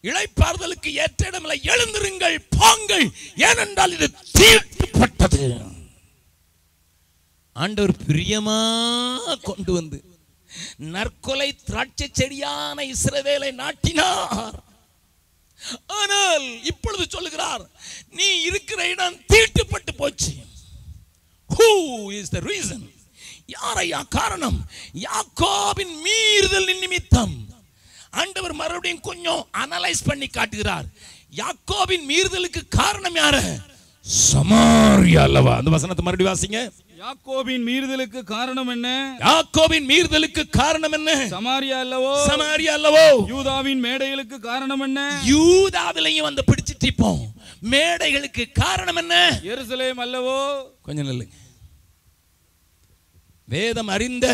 இளைப்பாறுதலுக்கு ஏற்ற இடமில்லை, எழுந்திருங்கள், போங்கள், ஏனென்றால் இது தீட்டுப்பட்டது. ஆண்டவர் பிரியமா கொண்டு வந்து நற்கொலை திராட்சை செடியான இஸ்ரவேலை நாட்டினார். ஆனால் இப்பொழுது சொல்லுகிறார், நீ இருக்கிற இடம் தீட்டுப்பட்டு போச்சு. Who is the reason? யாரையா காரணம்? யாக்கோபின் மீறுதல் நிமித்தம். ஆண்டவர் மறுபடியும் கொஞ்சம் அனலைஸ் பண்ணி காட்டுகிறார். யாக்கோபின் மீறுதலுக்கு காரணம் யாரு? சமாரியா அல்லவா? அந்த வசனத்தை மறுபடியும் வாசிங்க. யாக்கோபின் மீறுதலுக்கு காரணம் என்ன? யாக்கோபின் மீறுதலுக்கு காரணம் என்ன? சமாரியா அல்லவோ? சமாரியா அல்லவோ? யூதாவின் மேடைகளுக்கு காரணம் என்ன? யூதாவிலையும் வந்து பிடிச்சிட்டு இப்போ மேடைகளுக்கு காரணம் என்ன? எருசலேம் அல்லவோ? கொஞ்சம் நில்லுங்க. வேதம் அறிந்த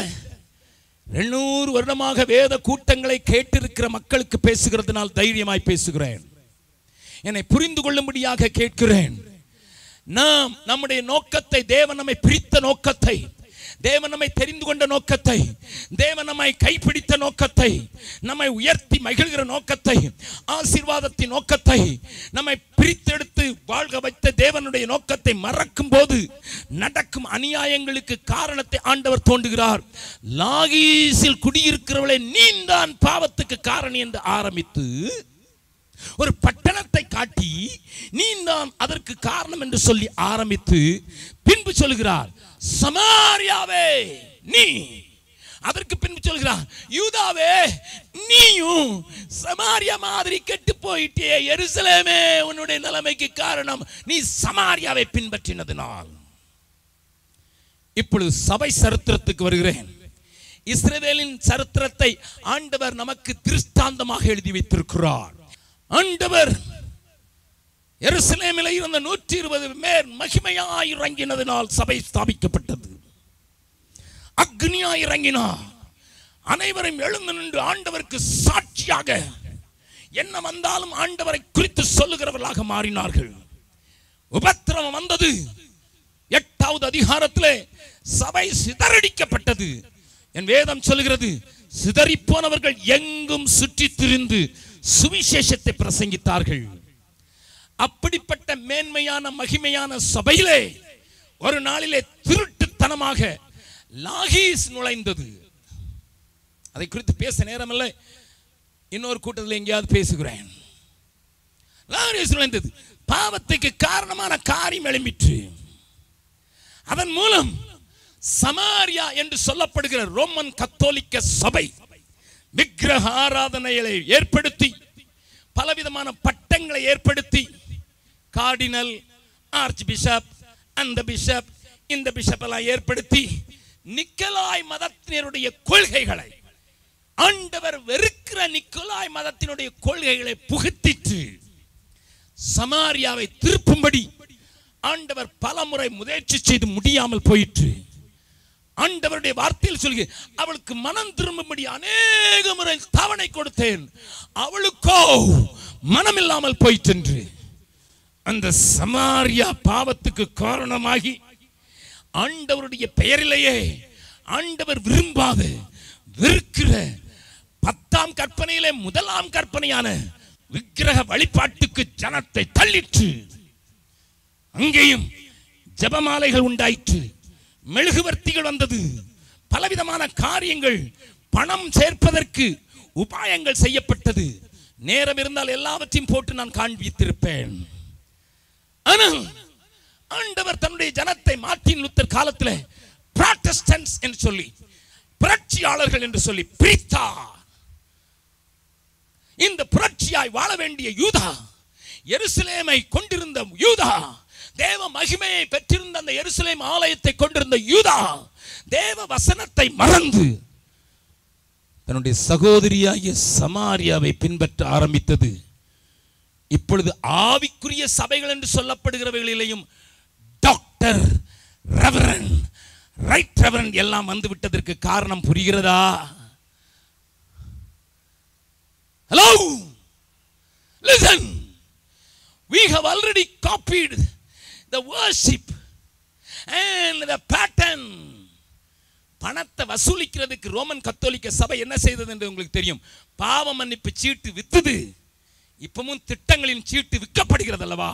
200 வருடமாக வேத கூட்டங்களை கேட்டிருக்கிற மக்களுக்கு பேசுகிறதுனால் தைரியமாய் பேசுகிறேன். என்னை புரிந்து கொள்ளும்படியாக கேட்கிறேன். நாம் நம்முடைய நோக்கத்தை, தேவன் நம்மை பிரித்த நோக்கத்தை, தேவன் நம்மை தெரிந்து கொண்ட நோக்கத்தை, தேவன் நம்மை கைப்பிடித்த நோக்கத்தை, நம்மை உயர்த்தி மகிழ்கிற நோக்கத்தை, ஆசீர்வாதத்தின் நோக்கத்தை, நம்மை பிரித்தெடுத்து வாழ்க வைத்த தேவனுடைய நோக்கத்தை மறக்கும் போது நடக்கும் அநியாயங்களுக்கு காரணத்தை ஆண்டவர் தோன்றுகிறார். லாகீசில் குடியிருக்கிறவளை நீந்தான் பாவத்துக்கு காரணம் என்று ஆரம்பித்து ஒரு பட்டணத்தை காட்டி நீந்தான் அதற்கு காரணம் என்று சொல்லி ஆரம்பித்து பின்பு சொல்கிறார், சமாரியாவே நீ. அதற்கு பின்பு சொல்கிறார், யூதாவே நீயும் சமாரியா மாதிரி கெட்டு போயிட்டே, எருசலேமே உன்னுடைய நிலைமைக்கு காரணம் நீ சமாரியாவை பின்பற்றினதினால். இப்பொழுது சபை சரித்திரத்துக்கு வருகிறேன். இஸ்ரவேலின் சரித்திரத்தை ஆண்டவர் நமக்கு திருஷ்டாந்தமாக எழுதி வைத்திருக்கிறார். ஆண்டவர் எருசலேமில் இருந்த 120 பேர் மகிமையாய் இறங்கினதினால் சபை ஸ்தாபிக்கப்பட்டது. அக்னியாய் இறங்கினார். அனைவரும் எழுந்து நின்று ஆண்டவருக்கு சாட்சியாக என்ன வந்தாலும் ஆண்டவரை குறித்து சொல்லுகிறவர்களாக மாறினார்கள். உபத்திரவம் வந்தது. 8வது அதிகாரத்திலே சபை சிதறடிக்கப்பட்டது. என் வேதம் சொல்லுகிறது, சிதறிப்போனவர்கள் எங்கும் சுற்றி திரிந்து சுவிசேஷத்தை பிரசங்கித்தார்கள். அப்படிப்பட்ட மேன்மையான மகிமையான சபையிலே ஒரு நாளிலே திருட்டுத்தனமாக லாகீஸ் நுழைந்தது. அதை குறித்து பேச நேரமில்லை, இன்னொரு கூட்டத்தில் எங்கேயாவது பேசுகிறேன். லாகீஸ் நுழைந்தது. பாவத்துக்கு காரணமான காரியம் எழும்பிற்று. அதன் மூலம் சமாரியா என்று சொல்லப்படுகிற ரோமன் கத்தோலிக்க சபை விக்கிரக ஆராதனைகளை ஏற்படுத்தி, பலவிதமான பட்டங்களை ஏற்படுத்தி, கார்டினல், ஆர்ச் பிஷப், அந்த பிஷப், இந்த பிஷப் எல்லாம் ஏற்படுத்தி நிக்கலாய் மதத்தினருடைய கொள்கைகளை, ஆண்டவர் வெறுக்கிற நிக்கலாய் மதத்தினுடைய கொள்கைகளை புகுத்திட்டு சமாரியாவை திருப்பும்படி ஆண்டவர் பலமுறை முயற்சி செய்து முடியாமல் போயிற்று. ஆண்டவருடைய வார்த்தையில் சொல்லுங்க, அவளுக்கு மனம் திரும்பும்படி அநேக முறை தவணை கொடுத்தேன், அவளுக்கோ மனம் இல்லாமல் போயிற்று. அந்த சமாரியா பாவத்துக்கு காரணமாகி ஆண்டவருடைய பெயரிலேயே ஆண்டவர் விரும்பாத வெறுக்கிற 10ஆம் கற்பனையிலே 1ஆம் கற்பனையான விக்கிரக வழிபாட்டுக்கு ஜனத்தை தள்ளிற்று. அங்கேயும் ஜெபமாலைகள் உண்டாயிற்று, மெழுகுவர்த்திகள் வந்தது, பலவிதமான காரியங்கள், பணம் சேர்ப்பதற்கு உபாயங்கள் செய்யப்பட்டது. நேரம் இருந்தால் எல்லாவற்றையும் போட்டு நான் காண்பித்திருப்பேன். ஆனால் ஆண்டவர் தன்னுடைய ஜனத்தை மார்ட்டின் லூத்தர் காலத்தில் புராட்டஸ்டன்ட்ஸ் என்று சொல்லி, புரட்சியாளர்கள் என்று சொல்லி பிரித்தார். இந்த புரட்சியாய் வாழ வேண்டிய யூதா, எருசலேமை கொண்டிருந்த யூதா, தேவ மகிமையை பெற்றிருந்த அந்த எருசலேம் ஆலயத்தை கொண்டிருந்த யூதா, தேவ வசனத்தை மறந்து தன்னுடைய சகோதரியாகிய சமாரியாவை பின்பற்ற ஆரம்பித்தது. இப்பொழுது ஆவிக்குரிய சபைகள் என்று சொல்லப்படுகிறவைகளிலேயும் டாக்டர், ரெவரண்ட், ரைட் ரெவரண்ட் எல்லாம் வந்து விட்டதற்கு காரணம் புரிகிறதா? Hello, listen, we have already copied the worship and the pattern. பணத்தை வசூலிக்கிறதுக்கு ரோமன் கத்தோலிக்க சபை என்ன செய்தது என்று உங்களுக்கு தெரியும். பாவ மன்னிப்பு சீட்டு வித்தது. இப்பவும் திட்டங்களின் சீட்டு விற்கப்படுகிறது அல்லவா?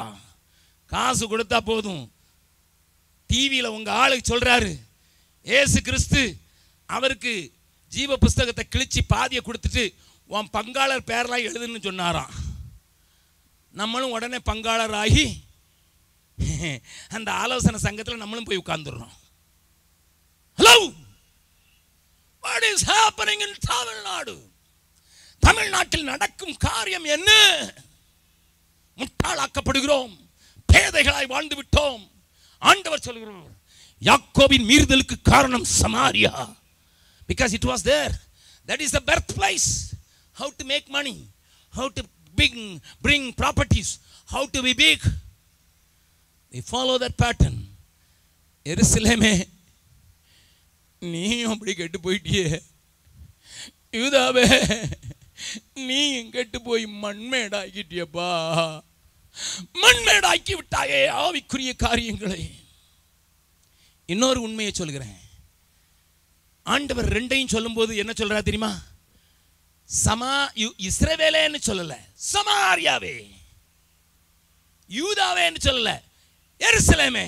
காசு கொடுத்தா போதும். டிவியில் உங்க ஆளுக்கு சொல்றாரு, ஏசு கிறிஸ்து அவருக்கு ஜீவ புஸ்தகத்தை கிழிச்சு பாதியை கொடுத்துட்டு உன் பங்காளர் பேரெல்லாம் எழுதுன்னு சொன்னாராம். நம்மளும் உடனே பங்காளர் ஆகி அந்த ஆலோசனை சங்கத்தில் நம்மளும் போய் உட்கார்ந்துடுறோம். Hello, what is happening in Tamil Nadu? தமிழ்நாட்டில் நடக்கும் காரியம் என்ன? முட்டாளாக்கப்படுகிறோம், பேதைகளாய் வாழ்ந்து விட்டோம். ஆண்டவர் சொல்கிறார், யாக்கோபின் மீறுதலுக்கு காரணம் Samariya, because it was there. That is the birthplace. How to make money, how to bring properties. How to be big? They follow that pattern. எருசலேமே, நீயும் அப்படி கெட்டு போயிட்டியே. யூதாவே, நீ கெட்டு போய் மண்மேடாக்கிட்டியப்பா. மண்மேடாக்கி விட்டாயே ஆவிக்குரிய காரியங்களை. இன்னொரு உண்மையை சொல்கிறேன். ஆண்டவர் ரெண்டையும் சொல்லும்போது என்ன சொல்றா தெரியுமா? இஸ்ரவேலேன்னு சொல்லல, சமாரியாவே, யூதாவேன்னு சொல்லல, எருசலேமே.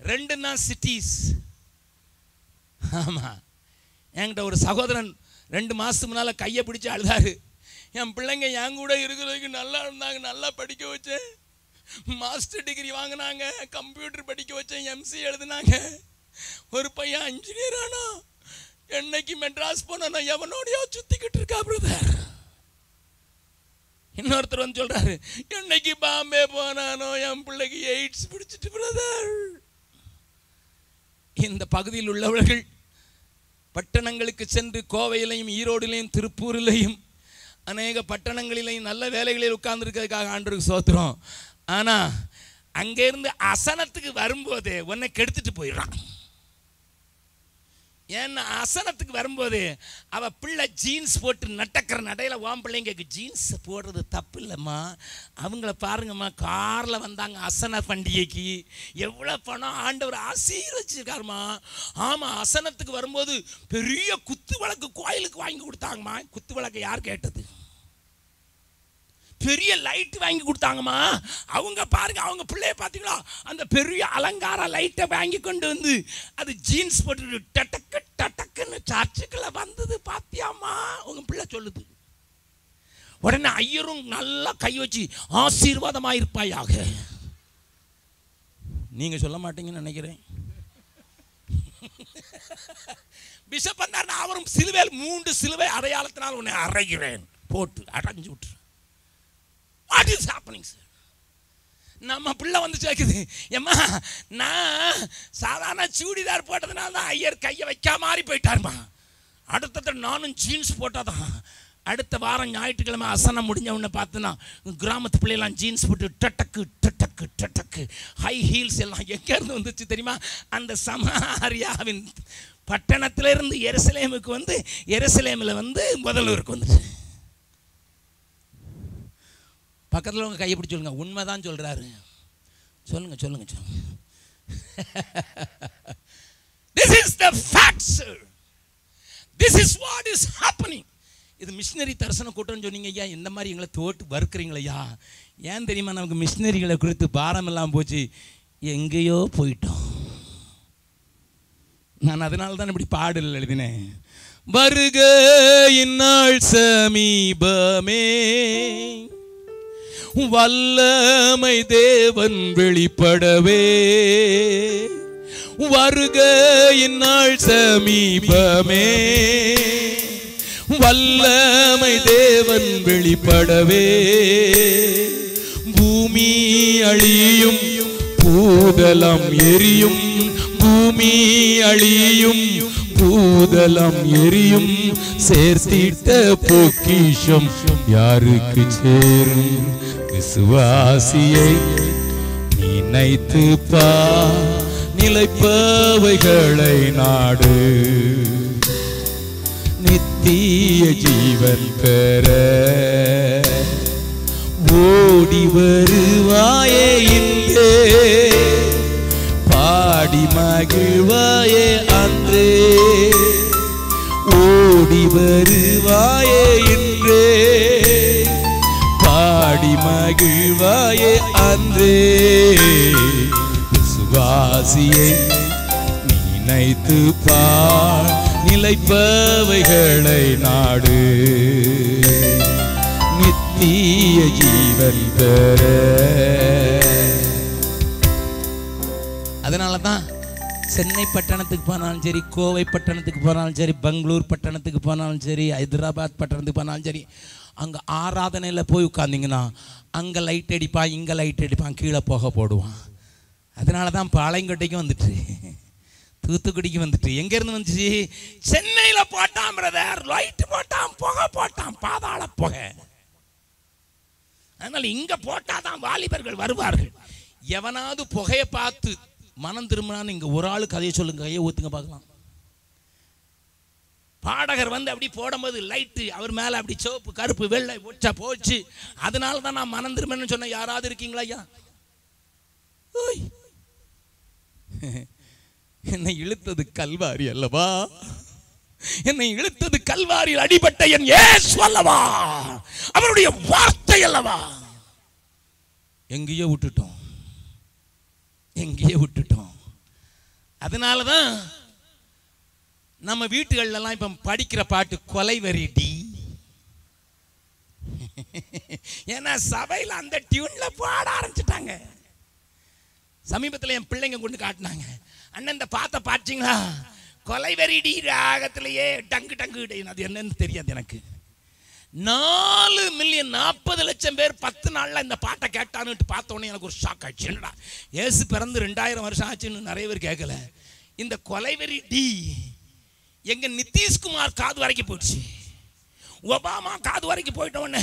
ரெண்டும் தான் சிட்டிஸ். ஆமா, என்கிட்ட ஒரு சகோதரன் 2 மாசத்துக்கு முன்னால கையை பிடிச்சு அழுதாரு. என் பிள்ளைங்க என் கூட இருக்கிறதுக்கு நல்லா இருந்தாங்க, நல்லா படிக்க வச்சேன், மாஸ்டர் டிகிரி வாங்கினாங்க, கம்ப்யூட்டர் படிக்க வச்சேன், எம்சி எழுதினாங்க. ஒரு பையன் இன்ஜினியர் ஆனா, என்னைக்கு மெட்ராஸ் போனா எவனோடையோ சுத்திக்கிட்டு இருக்கா பிரதர். இன்னொருத்தர் வந்து சொல்றாரு, என்னைக்கு பாம்பே போனானோ என் பிள்ளைக்கு எய்ட்ஸ் பிடிச்சிட்டு பிரதர். இந்த பகுதியில் உள்ளவர்கள் பட்டணங்களுக்கு சென்று கோவையிலையும் ஈரோடிலையும் திருப்பூரிலையும் அநேக பட்டணங்களிலையும் நல்ல வேலைகளில் உட்கார்ந்து இருக்கிறதுக்காக ஆண்டவருக்கு ஸ்தோத்திரம். ஆனா அங்கிருந்து அசனத்துக்கு வரும்போது உன்னை கெடுத்துட்டு போயிடுறான். ஏன்னா அசனத்துக்கு வரும்போது அவ பிள்ளை ஜீன்ஸ் போட்டு நடக்கிற நடையில உன் பிள்ளைங்களுக்கு ஜீன்ஸ் போடுறது தப்பு இல்லைம்மா. அவங்கள பாருங்கம்மா, காரில் வந்தாங்க அசன பண்டிகைக்கு, எவ்வளோ பணம் ஆண்டவர் ஆசீர்வச்சிருக்காருமா. ஆமாம், அசனத்துக்கு வரும்போது பெரிய குத்து விளக்கு கோயிலுக்கு வாங்கி கொடுத்தாங்கம்மா. குத்து விளக்கு யார் கேட்டது? பெரிய லைட் வாங்கி கொடுத்தாங்கம்மா. அவங்க பாருங்க, அவங்க பிள்ளைய பார்த்தீங்களா, அந்த பெரிய அலங்கார லைட்டை வாங்கி கொண்டு வந்து அது ஜீன்ஸ் போட்டு டட்டக்கு டட்டக்குன்னு சர்ச்சுக்குள்ள வந்தது பாத்தியாமா உங்க பிள்ளை சொல்லுது. உடனே ஐயரும் நல்லா கை வச்சு ஆசீர்வாதமாயிருப்பாயாக. நீங்க சொல்ல மாட்டீங்கன்னு நினைக்கிறேன். பிஷப் வந்தார், அவரும் சிலுவையில் 3 சிலுவை அடையாளத்தினால் உன்னை அறைகிறேன் போட்டு அடைஞ்சு விட்டு. What is happening, sir? நம்ம பிள்ளை வந்து சேர்க்குது, ஏம்மா நான் சாதாரண சூடிதார் போட்டதுனால தான் ஐயர் கையை வைக்காம மாறி போயிட்டாருமா. அடுத்த நானும் ஜீன்ஸ் போட்டாதான். அடுத்த வாரம் ஞாயிற்றுக்கிழமை அசனம் முடிஞ்ச உடனே பார்த்தனா கிராமத்து பிள்ளைலாம் ஜீன்ஸ் போட்டு டட்டக்கு டட்டக்கு டட்டக்கு ஹை ஹீல்ஸ் எல்லாம் எங்கேருந்து வந்துச்சு தெரியுமா? அந்த சமாரியாவின் பட்டணத்திலிருந்து எருசலேமுக்கு வந்து, எருசலேமில் வந்து முதலூருக்கு வந்துச்சு. பக்கத்தில் உங்க கையை பிடிச்சி சொல்லுங்க, உண்மைதான் சொல்றாரு. சொல்லுங்க சொல்லுங்க சொல்லுங்க. This is the fact, sir. This is what is happening. இது மிஷினரி தரிசன கூட்டம்னு சொன்னீங்க ஐயா, இந்த மாதிரி எங்களை தோட்டு வறுக்கிறீங்களையா? ஏன் தெரியுமா? நமக்கு மிஷினரிகளை குறித்து பாரம் எல்லாம் போச்சு, எங்கேயோ போயிட்டோம். நான் அதனால தான் இப்படி பாடல் எழுதினேன். வருகையின் நாள் சமீபமே, வல்லமை தேவன் வெளிப்படவே, வருகையின் நாள் சமீபமே, வல்லமை தேவன் வெளிப்படவே, பூமி அழியும் பூதலம் எரியும், பூமி அழியும் பூதலம் எரியும், சேர்த்திட்ட பொக்கிஷம் யாருக்கு சேரும்? விசுவாசியை நினைத்து பார், நிலைப்பவைகளை நாடு, நித்திய ஜீவன் பெற ஓடி வருவாயே இன்றே, பாடி மகிழ்வாயே அன்றே, ஓடி வருவாயே இன்றே, பாடி மகிழ்வாயே அன்றே. விசுவாசியை நினைத்து பார், நிலைப்பவைகளை நாடு, நித்திய ஜீவன் பெற. அதனால தான் சென்னை பட்டணத்துக்கு போனாலும் சரி, கோவை பட்டணத்துக்கு போனாலும் சரி, பெங்களூர் பட்டணத்துக்கு போனாலும் சரி, ஹைதராபாத் பட்டணத்துக்கு போனாலும் சரி, அங்கே ஆராதனையில் போய் உட்காந்திங்கன்னா அங்கே லைட் அடிப்பான், இங்கே லைட் அடிப்பான், கீழே போக போடுவான். அதனால தான் பாளையங்கோட்டைக்கும் வந்துட்டு, தூத்துக்குடிக்கு வந்துட்டு. எங்கேருந்து வந்துச்சு? சென்னையில் போட்டான் பிரதர், லைட் போட்டான், புகை போட்டான், பாதாள புகை. அதனால இங்க போட்டாதான் வாலிபர்கள் வருவார்கள். எவனாவது புகையை பார்த்து மனம் திரும்பினான்னு இங்க ஒரு ஆளு கதையை சொல்லுங்க, கையை ஊத்துங்க பார்க்கலாம். பாடகர் வந்து அப்படி போடும்போது லைட்டு அவர் மேலே அப்படி சிவப்பு கருப்பு வெள்ளை ஒச்சா போச்சு, அதனால தான் நான் மனம் திரும்பன்னு சொன்னேன். யாராவது இருக்கீங்களா ஐயா? என்னை இழுத்தது கல்வாரி அல்லவா, என்னை இழுத்தது கல்வாரியில் அடிபட்ட என் இயேசு அல்லவா, அவருடைய வார்த்தை அல்லவா. எங்கேயோ விட்டுட்டோம், எங்கேயோ விட்டுட்டோம். அதனாலதான் நம்ம வீட்டுகள்லாம் இப்ப படிக்கிற பாட்டு கொலைவெறிடி. ஏன்னா சபையில் அந்த டியூன்ல பாட ஆரம்பிச்சுட்டாங்க. சமீபத்தில் என் பிள்ளைங்க கொண்டு காட்டினாங்க, அண்ணன் இந்த பாத்த பாத்தீங்களா, கொலைவெறிடி ராகத்திலேயே டங்கு டங்கு. அது என்னன்னு தெரியாது எனக்கு. 4 மில்லியன் 40 லட்சம் பேர் 10 நாள்ல இந்த பாட்டை கேட்டான்னு பார்த்த உடனே எனக்கு ஒரு ஷாக் ஆயிடுச்சு. என்னடா இயேசு பிறந்து 2000 வருஷம் ஆச்சுன்னு நிறைய பேர் கேட்கல. இந்த கொலைவெறிடி எங்க நிதிஷ்குமார் காது வரைக்கும் போயிடுச்சு, ஒபாமா காது வரைக்கும் போயிட்ட உடனே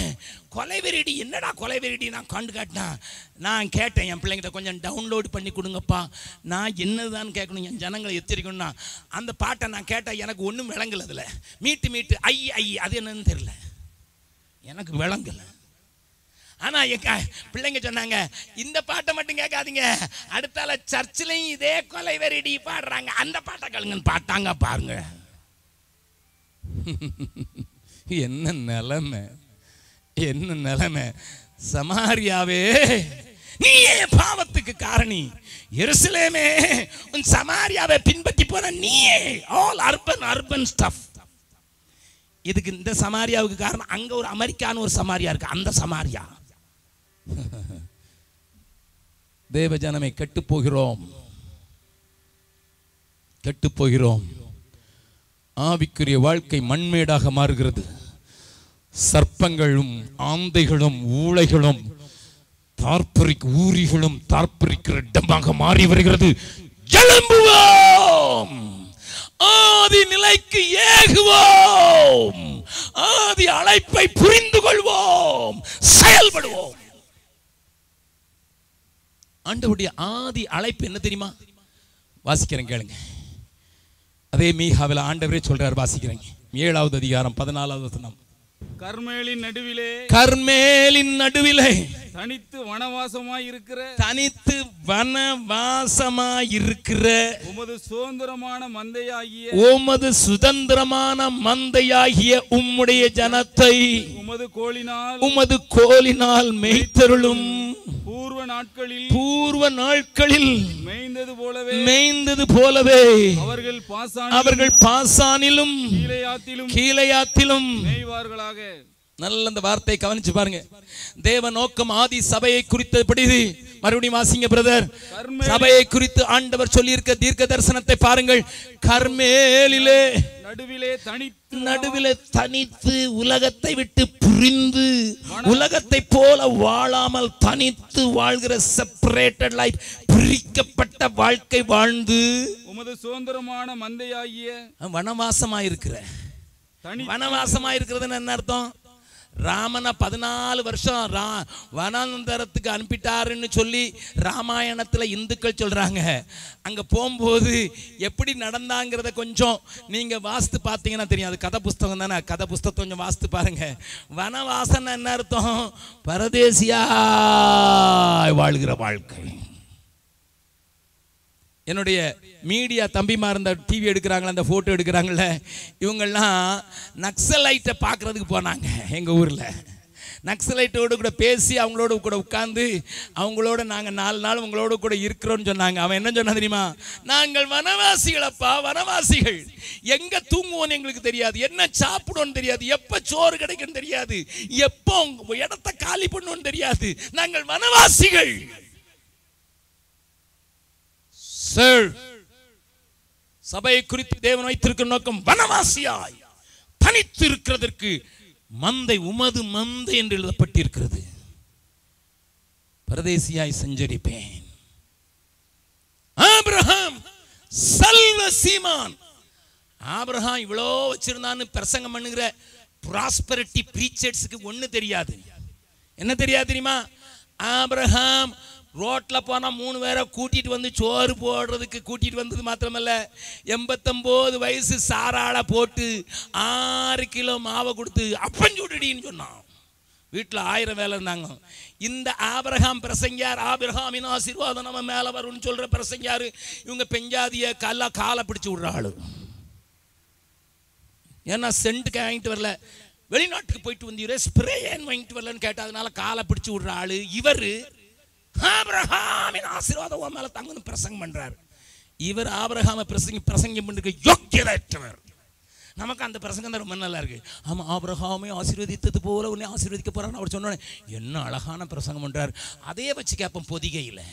கொலைவெறிடி என்னடா கொலைவெறிடி நான் கண்டு காட்டினா. நான் கேட்டேன் என் பிள்ளைங்கிட்ட, கொஞ்சம் டவுன்லோடு பண்ணி கொடுங்கப்பா, நான் என்னதான் கேட்கணும், என் ஜனங்களை எச்சரிக்கணும்னா. அந்த பாட்டை நான் கேட்டேன், எனக்கு ஒன்றும் விளங்கல. அதில் மீட்டு மீட்டு ஐ ஐ அது என்னன்னு தெரியல, எனக்கு விளங்கல. ஆனா எங்க பிள்ளைங்க சொன்னாங்க, இந்த பாட்டை மட்டும் கேட்காதீங்க, அடுத்தால சர்ச்சிலையும் இதே கொலைவெறிடி பாடுறாங்க, அந்த பாட்டை கேளுங்கன்னு பாட்டாங்க பாருங்க. என்ன நிலைமை, என்ன நிலைமை. சமாரியாவே நீயே பாவத்துக்கு காரணி, எருசலேமே உன் சமாரியாவை பின்பற்றி போன நீயே. All urban stuff. இதுக்கு இந்த சமாரியாவுக்கு காரணம் அங்க ஒரு அமெரிக்கான ஒரு சமாரியா இருக்கு, அந்த சமாரியா. தேவஜனமே கெட்டு போகிறோம், கெட்டு போகிறோம். ஆவிக்குரிய வாழ்க்கை மண்மேடாக மாறுகிறது. சர்ப்பங்களும் ஆந்தைகளும் ஊளைகளும் ஊரிகளும் தார்ப்பரிக்கிற இடமாக மாறி வருகிறது. எழும்புவோம், ஆதி நிலைக்கு ஏகுவோம், ஆதி அழைப்பை புரிந்து கொள்வோம், செயல்படுவோம். ஆண்டவருடைய ஆதி அழைப்பு என்ன தெரியுமா? வாசிக்கிறேன் கேளுங்க. அதே மீகாவில் ஆண்டவரே சொல்றார், வாசிக்கிறேன். 7வது அதிகாரம் 14வது வசனம். கர்மேலின் நடுவிலே, கர்மேலின் நடுவிலே தனித்து வனவாசமாய் இருக்கிற, தனித்து வனவாசமாய் இருக்கிற உமது சுதந்திரமான மந்தையாகிய, உமது சுதந்திரமான மந்தையாகிய உம்முடைய ஜனத்தை உமது கோலினால் மேய்த்தருளும். பூர்வ நாட்களில் மேய்ந்தது போலவே அவர்கள் பாசானிலும் கீலேயாத்திலும் மேய்வார்களாக. நல்ல அந்த வார்த்தையை கவனிச்சு பாருங்க. தேவ நோக்கம் ஆதி சபையை குறித்தபடி, மறுபடியும் வாசிங்க பிரதர். சபையை குறித்து ஆண்டவர் சொல்லியிருக்க தீர்க்க தரிசனத்தை பாருங்கள். கர்மேலிலே நடுவிலே தனித்து உலகத்தை விட்டு பிரிந்து, உலகத்தை போல வாழாமல் தனித்து வாழ்கிற செப்பரேட்டட் லைஃப், பிரிக்கப்பட்ட வாழ்க்கை வாழ்ந்து உமது சுதந்திரமான மந்தையாகிய வனவாசமாயிருக்கிற. வனவாசமாயிருக்கிறதுன்னு என்ன அர்த்தம்? ராமனை 14 வருஷம் வனாந்தரத்துக்கு அனுப்பிட்டாருன்னு சொல்லி ராமாயணத்தில் இந்துக்கள் சொல்றாங்க. அங்க போகும்போது எப்படி நடந்தாங்கிறத கொஞ்சம் நீங்க வாசித்து பார்த்தீங்கன்னா தெரியும். அது கதை புஸ்தகம் தானே, கதை புஸ்தகத்தை கொஞ்சம் வாசித்து பாருங்க. வனவாசம் என்ன அர்த்தம்? பரதேசியா வாழ்கிற வாழ்க்கை. என்னுடைய மீடியா தம்பிமா இருந்த டிவி எடுக்கிறாங்களே, அந்த ஃபோட்டோ எடுக்கிறாங்கள, இவங்கெல்லாம் நக்சலைட்டை பார்க்குறதுக்கு போனாங்க எங்கள் ஊரில். நக்சலைட்டோடு கூட பேசி அவங்களோட கூட உட்காந்து அவங்களோட நாங்கள் 4 நாள் உங்களோட கூட இருக்கிறோன்னு சொன்னாங்க. அவன் என்ன சொன்னா தெரியுமா? நாங்கள் வனவாசிகளப்பா, வனவாசிகள். எங்கே தூங்குவோன்னு எங்களுக்கு தெரியாது, என்ன சாப்பிடுவோன்னு தெரியாது, எப்போ சோறு கிடைக்குன்னு தெரியாது, எப்போ இடத்த காலி பண்ணுவோன்னு தெரியாது. நாங்கள் வனவாசிகள். சபையை குறித்து தேவன் வைத்திருக்கிற நோக்கம் வனவாசியாய் தனித்து இருக்கிறதற்கு. மந்தை உமது மந்தை என்று எழுதப்பட்டிருக்கிறது. பரதேசியாய் சஞ்சரிப்பேன். ஆபிரகாம் சல்வ சீமான். ஆபிரகாம் இவ்வளோ வச்சிருந்தான்னு பிரசங்கம் பண்ணுகிற ப்ராஸ்பரிட்டி பிரீச்சர்ஸ்க்கு ஒண்ணு தெரியாது. என்ன தெரியுமா? ஆபிரகாம் ரோட்ல போனா 3 பேரை கூட்டிட்டு வந்து சோறு போடுறதுக்கு கூட்டிட்டு வந்தது மாத்திரமல்ல, 89 வயசு சாராள போட்டு 6 கிலோ மாவை கொடுத்து அப்பஞ்சுடின்னு சொன்னான். வீட்டில் 1000 வேலை இருந்தாங்க. இந்த ஆபிரகாம் பிரசங்கியார், ஆபிரகாமின் ஆசீர்வாதம் நம்ம மேல வரும்னு சொல்ற பிரசங்கியாரு, இவங்க பெஞ்சாதிய காலை பிடிச்சு விடுற ஆளு. ஏன்னா சென்ட்டுக்கு வாங்கிட்டு வரல, வெளிநாட்டுக்கு போயிட்டு வந்தீரே ஸ்ப்ரே ஏன் வாங்கிட்டு வரலன்னு கேட்டதுனால காலை பிடிச்சு விடுற ஆளு இவர். ஆபிரகாமின் ஆசீர்வாதம் உன் மேல தங்கன்னு பிரசங்கம் பண்றாரு. இவர் ஆபிரகாம பிரசங்கம் பண்ணுற யோக்கியதற்றவர். நமக்கு அந்த பிரசங்கம் தான் ரொம்ப நல்லா இருக்கு. ஆமா, ஆபிரகாமை ஆசீர்வதித்தது போல உன்னை ஆசீர்வதிக்க போறான்னு அவர் சொன்னோன்னே என்ன அழகான பிரசங்கம் பண்றாரு. அதே வச்சு கேட்போம் பொதிகையில்.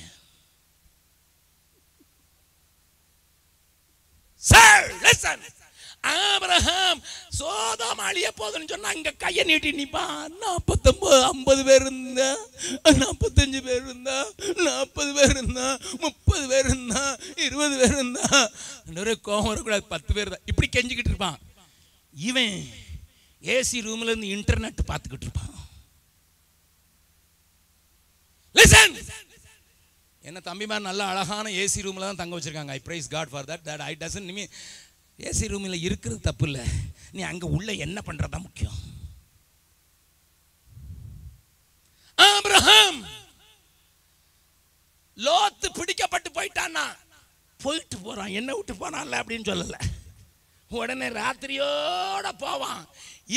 ஆபிரகாம் சோதோம் அழிய போதுன்னு சொன்னா இங்க கையை நீட்டி நிப்பான். 49 50 பேர் இருந்தா, 45 பேர் இருந்தா, 40 பேர் இருந்தா, 30 பேர் இருந்தா, 20 பேர் இருந்தா, நிறைய கோபம் வரக்கூடாது, 10 பேர் தான் இப்படி கெஞ்சிக்கிட்டு இருப்பான். இவன் ஏசி ரூம்ல இருந்து இன்டர்நெட் பார்த்துக்கிட்டு இருப்பான். என்ன தம்பிமார் நல்ல அழகான ஏசி ரூம்ல தான் தங்க வச்சிருக்காங்க. I price got for that. That I doesn't mean AC ரூமில் இருக்கிறது தப்பு இல்லை, நீ அங்க உள்ள என்ன பண்றதா முக்கியம். ஆபிரகாம் லோத்து பிடிக்கப்பட்டு போயிட்டான்னா போயிட்டு போறான், என்ன விட்டு போனான்ல அப்படின்னு சொல்லல. உடனே ராத்திரியோட போவான்.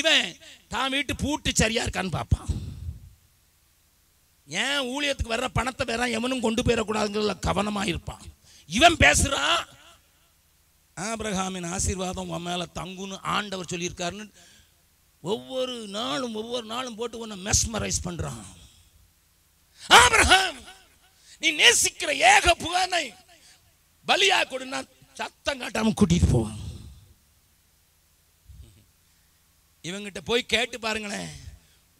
இவன் தான் வீட்டு பூட்டு சரியா இருக்கான்னு பார்ப்பான். ஏன் ஊழியத்துக்கு வர்ற பணத்தை வேற எவனும் கொண்டு போயிடக்கூடாதுங்கிறதுல கவனமா இருப்பான். இவன் பேசுறான், ஆபிரகாமின் ஆசீர்வாதம் உன் மேல தங்குன்னு ஆண்டவர் சொல்லியிருக்காருன்னு ஒவ்வொரு நாளும் போட்டு உன்னை மெஸ்மரைஸ் பண்றான். ஆபிரகாம், நீ நேசிக்கிற ஏக புகனை பலியா கொடுனா சத்தம் காட்டாம கூட்டிட்டு போவான். இவங்கிட்ட போய் கேட்டு பாருங்களேன்,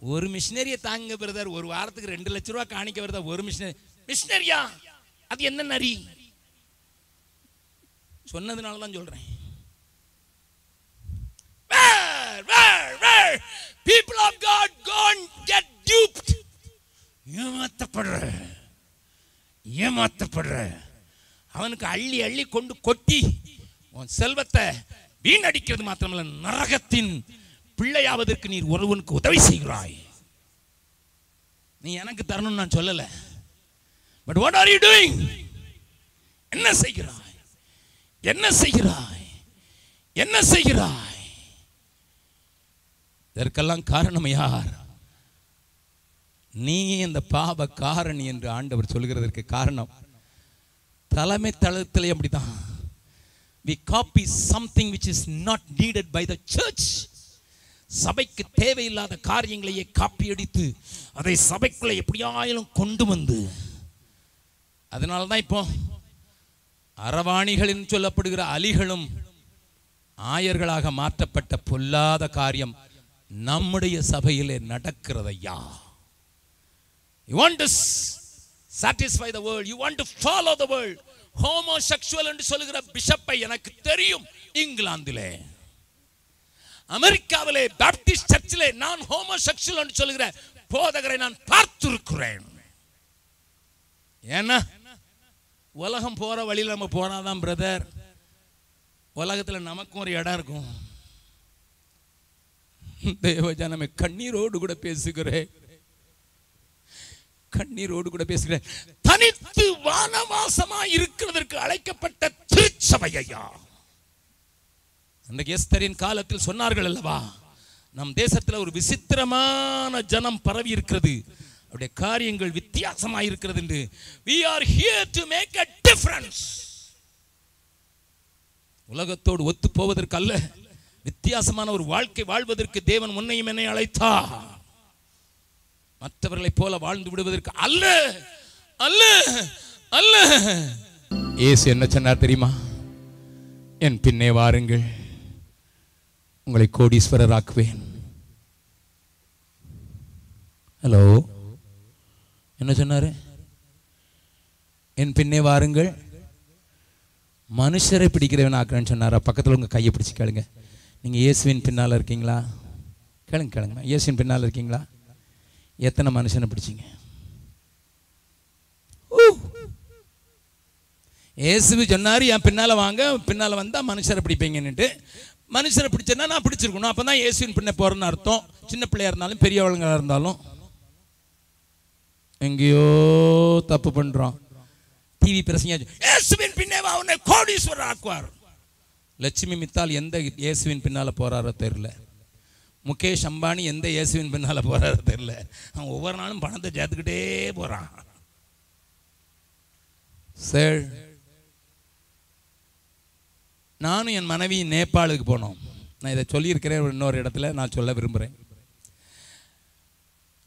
ஒரு மிஷினரியை தாங்க பிரதர், ஒரு வாரத்துக்கு 2 லட்சம் ரூபாய் காணிக்க வருதா ஒரு மிஷினரியா? அது என்ன நரி? சொன்னதுனால தான் சொல்றேன். People of God go and get duped. ஏமாத்தப்படுற அவனுக்கு அள்ளி அள்ளி கொண்டு கொட்டி உன் செல்வத்தை வீணடிக்கிறது மாத்திரமல்ல, நரகத்தின் பிள்ளையாவதற்கு நீர் ஒருவனுக்கு உதவி செய்கிறாய். நீ எனக்கு தரணும்னு நான் சொல்லல, but what are you doing? என்ன செய்கிறாய்? என்ன செய்கிறாய்? என்ன செய்கிறாய்? இதற்கெல்லாம் காரணம் யார்? நீ இந்த பாவ காரணி என்று ஆண்டவர் சொல்கிறதற்கு காரணம் தலைமை தளத்திலே அப்படிதான். we copy something which is not needed by the church. சபைக்கு தேவையில்லாத காரியங்களையே காப்பி அடித்து அதை சபைக்குள்ள எப்படியாயிலும் கொண்டு வந்து, அதனால தான் இப்போ அரவாணிகள் என்று சொல்லப்படுகிற அலிகளும் ஆயர்களாக மாற்றப்பட்ட பொல்லாத காரியம் நம்முடைய சபையிலே நடக்கிறதையா. You want to satisfy the world, you want to follow the world. Homosexual என்று சொல்லுகிற பிஷப்பை எனக்கு தெரியும். இங்கிலாந்திலே, அமெரிக்காவிலே பாப்டிஸ்ட் சர்ச்சிலே நான் ஹோமோசெக்சுவல் என்று சொல்லுகிற போதகரை நான் பார்த்திருக்கிறேன். ஏன்னா உலகம் போற வழியில் நம்ம போனாதான் பிரதர் உலகத்துல நமக்கும் ஒரு இடம் இருக்கும். தேவஜனமே, கண்ணீரோடு கூட பேசுகிறேன், கண்ணீரோடு கூட பேசுகிறேன். தனித்து வானவாசமா இருக்கிறதற்கு அழைக்கப்பட்ட திருச்சபையா. அந்த எஸ்தரின் காலத்தில் சொன்னார்கள் அல்லவா, நம் தேசத்தில் ஒரு விசித்திரமான ஜனம் பரவி இருக்கிறது, அவருடைய காரியங்கள் வித்தியாசமாக இருக்கிறது என்று. we are here to make a difference. உலகத்தோடு ஒத்து போவதற்கு அல்ல, வித்தியாசமான ஒரு வாழ்க்கை வாழ்வதற்கு தேவன் உன்னையும் என்னை அழைத்தார். மற்றவர்களை போல வாழ்ந்து விடுவதற்கு அல்ல அல்ல அல்ல. இயேசு என்ன சொன்னார் தெரியுமா? என் பின்னே வாருங்கள், உங்களை கோடீஸ்வரராக்குவேன். ஹலோ, என்ன சொன்னாரு? என் பின்னே வாருங்கள், மனுஷரை பிடிக்கிறவன் ஆக்குறேன்னு சொன்னாரா? பக்கத்தில் உங்க கையை பிடிச்சி கேளுங்க, நீங்க இயேசுவின் பின்னால் இருக்கீங்களா? கேளுங்க, இயேசுவின் பின்னால் இருக்கீங்களா? எத்தனை மனுஷனை பிடிச்சிங்க? இயேசு சொன்னார், என் பின்னால வாங்க, பின்னால வந்தா மனுஷரை பிடிப்பீங்கன்னுட்டு. மனுஷரை பிடிச்சேன்னா நான் பிடிச்சிருக்கணும். அப்பதான் இயேசுவின் பின்ன போறேன்னு அர்த்தம். சின்ன பிள்ளையா இருந்தாலும் பெரியவங்களா இருந்தாலும். எங்கேயோ தப்பு பண்றோம். டிவி பிரசங்க, இயேசுவின் பின்னே வா, உன்னை கோடீஸ்வரர் ஆக்குவார். லட்சுமி மித்தால் எந்த இயேசுவின் பின்னால போறாரோ தெரியல. முகேஷ் அம்பானி எந்த இயேசுவின் பின்னால போறாரோ தெரியல. அவன் ஒவ்வொரு நாளும் பணத்தை சேர்த்துக்கிட்டே போறான். சார், நானும் என் மனைவி நேபாளுக்கு போனோம். நான் இதை சொல்லியிருக்கிறேன், இன்னொரு இடத்துல நான் சொல்ல விரும்புகிறேன்.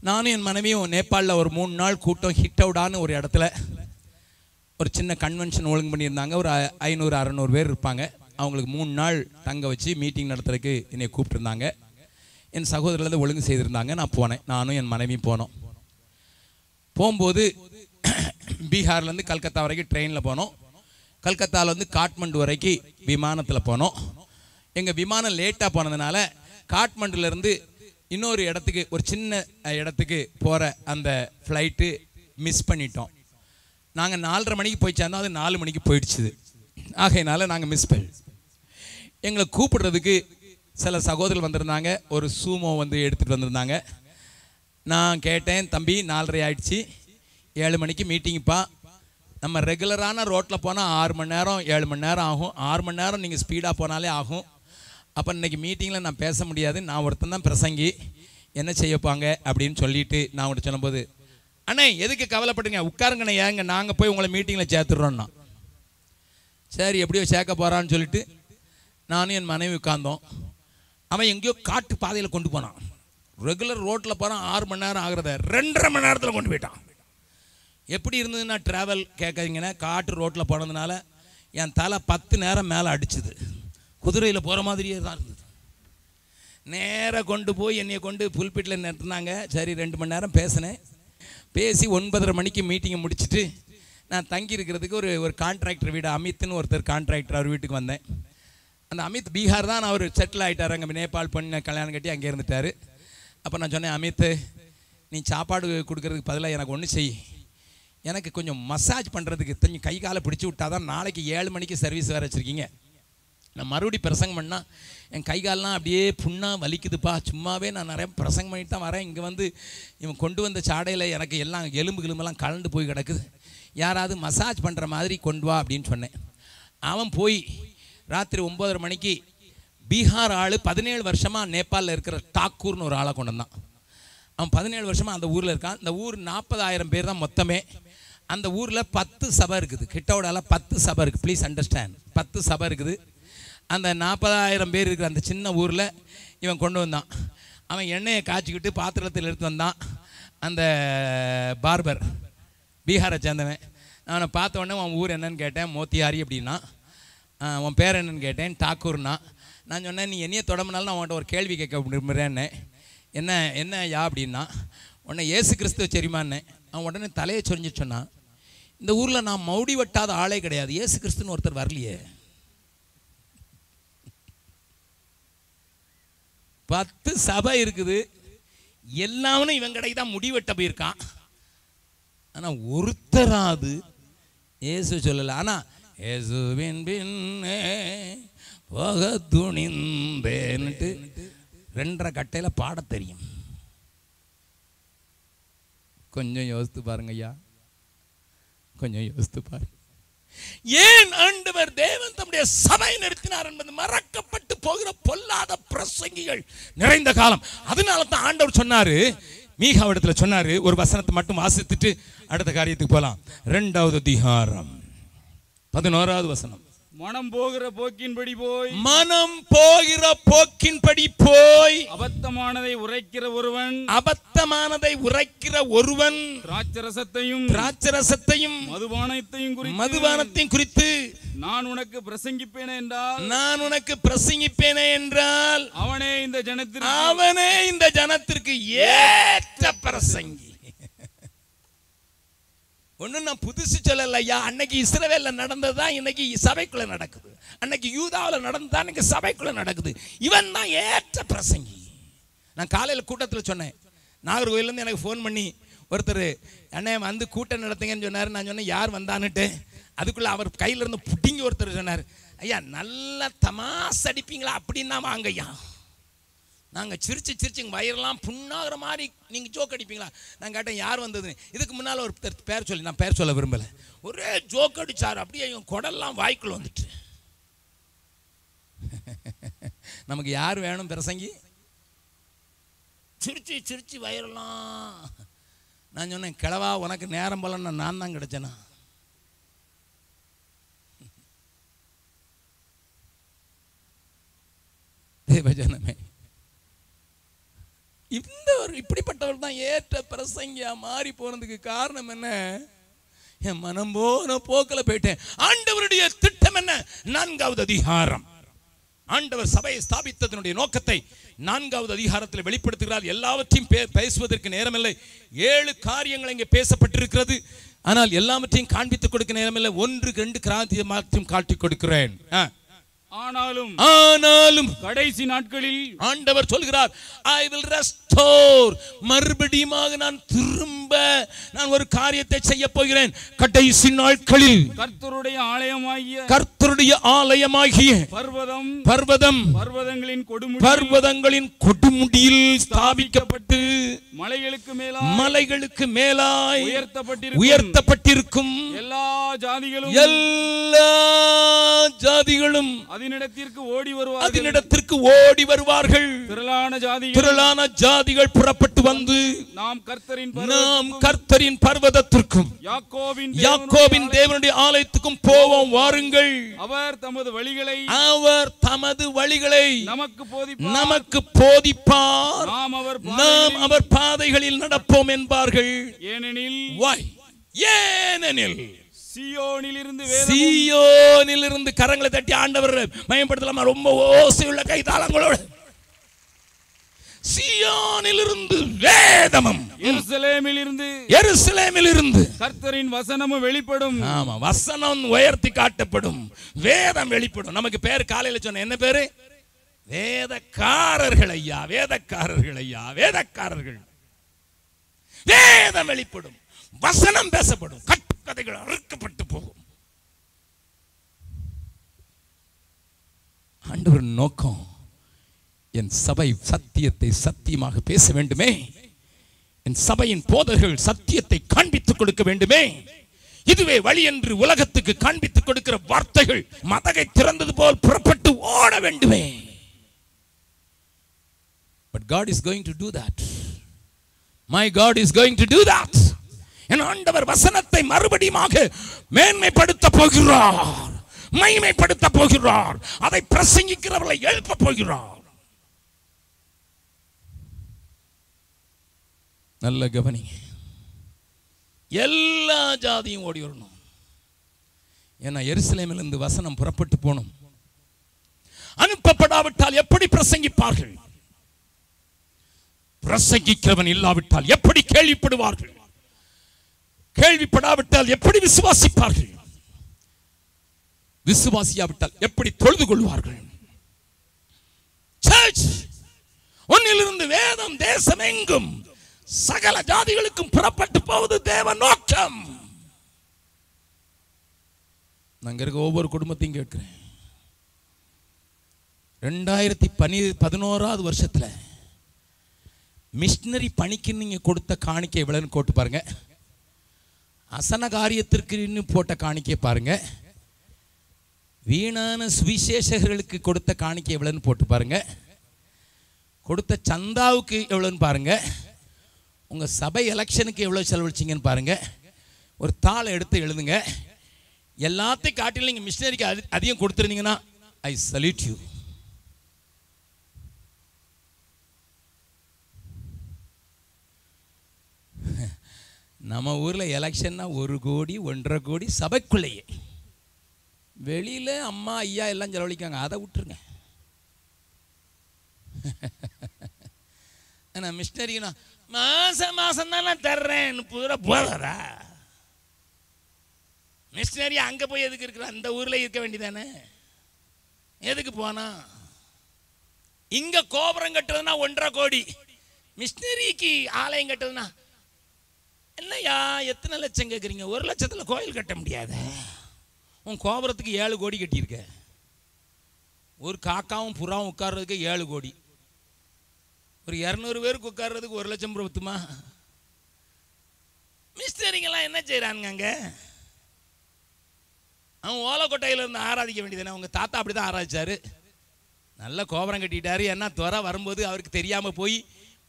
நானும் என் மனைவியும் நேபாளில் ஒரு 3 நாள் கூட்டம் ஹிட் அவுடான்னு ஒரு இடத்துல ஒரு சின்ன கன்வென்ஷன் ஒழுங்கு பண்ணியிருந்தாங்க. ஒரு 500-600 பேர் இருப்பாங்க. அவங்களுக்கு 3 நாள் தங்க வச்சு மீட்டிங் நடத்துறதுக்கு என்னை கூப்பிட்டுருந்தாங்க. என் சகோதரர்லேருந்து ஒழுங்கு செய்திருந்தாங்க. நான் போனேன், நானும் என் மனைவியும் போனோம். போகும்போது பீகார்லேருந்து கல்கத்தா வரைக்கும் ட்ரெயினில் போனோம். கல்கத்தாவிலேருந்து காட்மண்டு வரைக்கும் விமானத்தில் போனோம். எங்கள் விமானம் லேட்டாக போனதுனால காட்மண்டுலேருந்து இன்னொரு இடத்துக்கு, ஒரு சின்ன இடத்துக்கு போகிற அந்த ஃப்ளைட்டு மிஸ் பண்ணிட்டோம். நாங்கள் 4:30 மணிக்கு போய் சேர்ந்தோம், அது 4 மணிக்கு போயிடுச்சுது. ஆகையினால நாங்கள் மிஸ் பண்ணி, எங்களை கூப்பிடுறதுக்கு சில சகோதரர்கள் வந்திருந்தாங்க. ஒரு சூமோ வந்து எடுத்துகிட்டு வந்திருந்தாங்க. நான் கேட்டேன், தம்பி 4:30 ஆயிடுச்சு, 7 மணிக்கு மீட்டிங்குப்பா. நம்ம ரெகுலரான ரோட்டில் போனால் 6 மணி நேரம் 7 மணி நேரம் ஆகும். 6 மணி நேரம் நீங்கள் ஸ்பீடாக போனாலே ஆகும். அப்போ இன்றைக்கி மீட்டிங்கில் நான் பேச முடியாது, நான் ஒருத்தன் தான் பிரசங்கி, என்ன செய்யப்பாங்க அப்படின்னு சொல்லிட்டு நான் உங்கள்கிட்ட சொல்லும்போது, அண்ணே எதுக்கு கவலைப்படுங்க, உட்காருங்கண்ணே, ஏங்க நாங்கள் போய் உங்களை மீட்டிங்கில் சேர்த்துடுறோன்னா. சரி எப்படியோ சேர்க்க போகிறான்னு சொல்லிட்டு நானும் என் மனைவி உட்கார்ந்தோம். அவன் எங்கேயோ காட்டு பாதையில் கொண்டு போனான். ரெகுலர் ரோட்டில் போகிறான், 6 மணி நேரம் ஆகிறத 2.5 மணி நேரத்தில் கொண்டு போயிட்டான். எப்படி இருந்ததுன்னா ட்ராவல் கேட்குறீங்கன்னா, காட்டு ரோட்டில் போனதுனால என் தலை 10 நேரம் மேலே அடிச்சுது. குதிரையில் போகிற மாதிரியே தான் இருந்தது. நேராக கொண்டு போய் என்னையை கொண்டு புல்பிட்டில் நிறுத்தினாங்க. சரி 2 மணி நேரம் பேசினேன். பேசி 9:30 மணிக்கு மீட்டிங்கை முடிச்சுட்டு நான் தங்கி இருக்கிறதுக்கு ஒரு கான்ட்ராக்டர் வீடு, அமித்னு ஒருத்தர் கான்ட்ராக்டர், அவர் வீட்டுக்கு வந்தேன். அந்த அமித் பீகார் தான், அவர் செட்டில் ஆகிட்டார். அங்கே நேபாள் பொண்ணு கல்யாணம் கட்டி அங்கே இருந்துட்டார். அப்போ நான் சொன்னேன், அமித் நீ சாப்பாடு கொடுக்கறதுக்கு பதிலாக எனக்கு ஒன்று செய், எனக்கு கொஞ்சம் மசாஜ் பண்ணுறதுக்கு கொஞ்சம் கை காலை பிடிச்சி விட்டாதான் நாளைக்கு 7 மணிக்கு சர்வீஸ் வேறு வச்சுருக்கீங்க. நான் மறுபடியும் பிரசங்கம் பண்ணால் என் கை காலெலாம் அப்படியே புண்ணாக வலிக்குதுப்பா. சும்மாவே நான் நிறைய பிரசங்கம் பண்ணிட்டு தான் வரேன். இங்கே வந்து இவன் கொண்டு வந்த சாடையில் எனக்கு எல்லாம் எலும்பெல்லாம் கலந்து போய் கிடக்குது. யாராவது மசாஜ் பண்ணுற மாதிரி கொண்டு வா அப்படின்னு சொன்னேன். அவன் போய் ராத்திரி 9:30 மணிக்கு பீகார் ஆள் 17 வருஷமாக நேபாளில் இருக்கிற டாக்கூர்னு ஒரு ஆளை கொண்டு வந்தான். அவன் 17 வருஷமாக அந்த ஊரில் இருக்கான். அந்த ஊர் 40,000 பேர் தான் மொத்தமே. அந்த ஊரில் 10 சபை இருக்குது. கிட்டோடால 10 சபை இருக்குது. ப்ளீஸ் அண்டர்ஸ்டாண்ட், 10 சபை இருக்குது. அந்த 40,000 பேர் இருக்கிற அந்த சின்ன ஊரில் இவன் கொண்டு வந்தான். அவன் எண்ணெயை காய்ச்சிக்கிட்டு பாத்திரத்தில் எடுத்து வந்தான். அந்த பார்பர் பீகாரை சேர்ந்தவன். அவனை பார்த்த உடனே உன் ஊர் என்னன்னு கேட்டேன். மோத்தியாரி அப்படின்னா. உன் பேர் என்னன்னு கேட்டேன். டாக்கூர்னா. நான் சொன்னேன், நீ என்னையே தொடம்பினாலும் நான் உன்கிட்ட ஒரு கேள்வி கேட்க விரும்புகிறேன்னு. என்ன யா அப்படின்னா, உன்னை இயேசு கிறிஸ்துவ சரிமான்னு. அவன் உடனே தலையை சொரிஞ்சு சொன்னான், இந்த ஊரில் நான் மௌடி வெட்டாத ஆளே கிடையாது, இயேசு கிறிஸ்துன்னு ஒருத்தர் வரலையே. 10 சபை இருக்குது, எல்லாமே இவன் கடைக்கு தான் முடி வெட்ட போயிருக்கான். ஆனால் ஒருத்தராது இயேசு சொல்லலை. ஆனால் இயேசுவின் பின்னே போக துணிந்தேன்னுட்டு 2.5 கட்டையில் பாட தெரியும். கொஞ்சம் யோசித்து பாருங்க ஐயா, கொஞ்சம் யோசித்து பாருங்க. ஏன் ஆண்டவர் தேவன் தம்முடைய சபை நிறுத்தினார் என்பது மறக்கப்பட்டு போகிற பொல்லாத பிரசங்கிகள் நிறைந்த காலம். அதனால தான் ஆண்டவர் சொன்னாரு, மீகாவிடத்துல சொன்னாரு. ஒரு வசனத்தை மட்டும் வாசித்துட்டு அடுத்த காரியத்துக்கு போலாம். 2வது அதிகாரம் 11வது வசனம். மனம் போகிற போக்கின்படி போய், மனம் போகிற போக்கின்படி போய், அபத்தமானதை உரைக்கிற ஒருவன் திராட்சரசத்தையும் மதுபானத்தையும் குறித்து நான் உனக்கு பிரசங்கிப்பேனே என்றால் அவனே இந்த ஜனத்திற்கு ஏற்ற பிரசங்கி. ஒன்னும் நான் புதுசு சொல்லலையா. அன்னைக்கு இஸ்ரவேல்ல நடந்ததுதான் இன்னைக்கு சபைக்குள்ள நடக்குது. அன்னைக்கு யூதாவில் நடந்ததுதான் இன்னைக்கு சபைக்குள்ள நடக்குது. இவன் தான் ஏற்ற பிரசங்கி. நான் காலையில் கூட்டத்தில் சொன்னேன், நாகர்கோயிலேருந்து எனக்கு ஃபோன் பண்ணி ஒருத்தர் அண்ணே வந்து கூட்டம் நடத்துங்கன்னு சொன்னார். நான் சொன்னேன் யார் வந்தான்னுட்டு. அதுக்குள்ளே அவர் கையில் இருந்து புட்டிங்க ஒருத்தர் சொன்னார், ஐயா நல்லா தமாஸ் அடிப்பீங்களா அப்படின்னா வாங்க ஐயா. நாங்கள் சிரிச்சு வயிறெல்லாம் புண்ணாகிற மாதிரி நீங்கள் ஜோக் அடிப்பீங்களா? நான் கேட்டேன் யார் வந்ததுன்னு. இதுக்கு முன்னால் ஒரு பேர் சொல்லி, நான் பேர் சொல்ல விரும்பலை, ஒரே ஜோக் அடித்தார். அப்படியே என் குடல்லாம் வாய்க்குள்ள வந்துட்டு. நமக்கு யார் வேணும் பிரசங்கி? சிரிச்சு வயிறெல்லாம். நான் சொன்னேன் கிழவா உனக்கு நேரம் போலன்னா நான் தான் கிடைச்சேனா? தேவஜனமே, இப்படிப்பட்டவர் தான் ஏற்ற பிரசங்கியா மாறி போனதுக்கு காரணம் என்ன? என் மனம் போன போக்கில் போயிட்டேன். ஆண்டவருடைய திட்டம் என்ன? 4வது அதிகாரம். ஆண்டவர் சபையை ஸ்தாபித்ததனுடைய நோக்கத்தை 4வது அதிகாரத்தில் வெளிப்படுத்துகிறார். எல்லாவற்றையும் பேசுவதற்கு நேரமில்லை. 7 காரியங்கள் இங்கே பேசப்பட்டிருக்கிறது. ஆனால் எல்லாவற்றையும் காண்பித்துக் கொடுக்க நேரமில்லை. 1-2 காரியத்தையும் காட்டிக் கொடுக்கிறேன். ஆனாலும் கடைசி நாட்களில் ஆண்டவர் சொல்கிறார், I will restore. மறுபடியும் நான் திரும்ப ஒரு காரியத்தை செய்ய போகிறேன். கடைசி நாட்களில் கர்த்தருடைய ஆலயமாகிய பர்வதங்களின் கொடுமுடியில் ஸ்தாபிக்கப்பட்டு மலைகளுக்கு மேலாய் உயர்த்தப்பட்டிருக்கும் எல்லா ஜாதிகளும் அதனிடத்திற்கு ஓடி வருவார்கள். திரளான ஜாதிகள் புறப்பட்டு வந்து நாம் கர்த்தரின் பர்வதத்திற்கும் யாக்கோபின் தேவனுடைய ஆலயத்துக்கும் போவோம் வாருங்கள். அவர் தமது வழிகளை நமக்கு போதிப்பார். நாம் அவர் பாதைகளில் நடப்போம் என்பார்கள். ஏனெனில் சீயோனிலிருந்து கரங்களை தட்டி ஆண்டவர் மயப்படுத்தலாமா? ரொம்ப ஓசையுள்ள கைதாளங்களோடு. சீயோனிலிருந்து வேதமும் எருசலேமிலிருந்து கர்த்தரின் வசனமும் வெளிப்படும். ஆமா, வசனம் உயர்த்தி காட்டப்படும், வேதம் வெளிப்படும். நமக்கு பேர் காலையில சொன்ன என்ன பேரு? வேதக்காரர்கள் ஐயா, வேதக்காரர்கள் ஐயா, வேதக்காரர்கள். வேதம் வெளிப்படும், வசனம் பேசப்படும், கட்டுக்கதைகள் அறுக்கப்பட்டு போகும். ஆண்டவர் நோக்கம் என் சபை சத்தியத்தை சத்தியமாக பேச வேண்டுமே. என் சபையின் போதகர்கள் சத்தியத்தை காண்பித்துக் கொடுக்க வேண்டுமே. இதுவே வழி என்று உலகத்துக்கு காண்பித்துக் கொடுக்கிற வார்த்தைகள் மதகை திறந்தது போல் புறப்பட்டு ஓட வேண்டுமே. But God is going to do that. My God is going to do that. என் ஆண்டவர் வசனத்தை மறுபடியும் மேன்மைப்படுத்த போகிறார், மகிமைப்படுத்த போகிறார். அதை பிரசங்கிக்கிறவர்களை எழுப்ப போகிறார். நல்ல கவனி. எல்லா ஜாதியும் ஓடி வரணும். ஏன்னா எருசலேமிலிருந்து வசனம் புறப்பட்டு போகணும். அனுப்பப்படாவிட்டால் எப்படி பிரசங்கிப்பார்கள்? பிரசங்கிக்கிறவன் இல்லாவிட்டால் எப்படி கேள்விப்படுவார்கள்? கேள்விப்படாவிட்டால் எப்படி விசுவாசிப்பார்கள்? விசுவாசியாவிட்டால் எப்படி தொழுது கொள்வார்கள்? சர்ச் ஒன்னிலிருந்து வேதம் தேசம் எங்கும் சகல ஜாதிகளுக்கும் புறப்பட்டு போவது தேவ நோக்கம். நாங்க இருக்க ஒவ்வொரு குடும்பத்தையும் கேட்கிறேன். 2011 வருஷத்துல மிஷனரி பணிக்கு நீங்க கொடுத்த காணிக்கை எவ்வளவுன்னு போட்டு பாருங்க. அசன காரியத்திற்கு போட்ட காணிக்கை பாருங்க. வீணான சுவிசேஷகர்களுக்கு கொடுத்த காணிக்கை எவ்வளவுன்னு போட்டு பாருங்க. கொடுத்த சந்தாவுக்கு எவ்வளவுன்னு பாருங்க. உங்க சபை எலெக்ஷனுக்கு எவ்வளவு செலவழிச்சிங்கன்னு பாருங்க. ஒரு தாளை எடுத்து எழுதுங்க. எல்லாத்தையும் காட்டிலும் நீங்க மிஷனரிக்கு அதிகம் கொடுத்துருந்தீங்கன்னா ஐ சல்யூட் யூ. நம்ம ஊர்ல எலெக்ஷன்னா 1 கோடி 1.5 கோடி சபைக்குள்ளேயே. வெளியில அம்மா ஐயா எல்லாம் செலவழிக்காங்க, அதை விட்டுருங்க. மிஷனரினா மாசம் தான் நான் தர்றேன் பூரா போதா? மிஷனரி அங்க போய் எதுக்கு இருக்கிற? அந்த ஊர்ல இருக்க வேண்டியதானே. எதுக்கு போனா? இங்க கோபுரம் கட்டுறதுனா 1.5 கோடி, மிஷினரிக்கு ஆலயம் கட்டுதுன்னா என்னையா எத்தனை லட்சம் கேட்குறீங்க? 1 லட்சத்தில் கோயில் கட்ட முடியாது. உன் கோபுரத்துக்கு 7 கோடி கட்டியிருக்க. ஒரு காக்காவும் புறாவும் உட்கார்றதுக்கு 7 கோடி. ஒரு 200 பேருக்கு உட்கார்றதுக்கு 1 லட்சம் பத்துமா? மிஸ்டரிங்கெல்லாம் என்ன செய்கிறானுங்க அங்கே? அவன் ஓலக்கொட்டையில் இருந்து ஆராதிக்க வேண்டியதுதானே. அவங்க தாத்தா அப்படி தான் ஆராதிச்சாரு. நல்ல கோபுரம் கட்டிட்டாரு. ஏன்னா துறை வரும்போது அவருக்கு தெரியாமல் போய்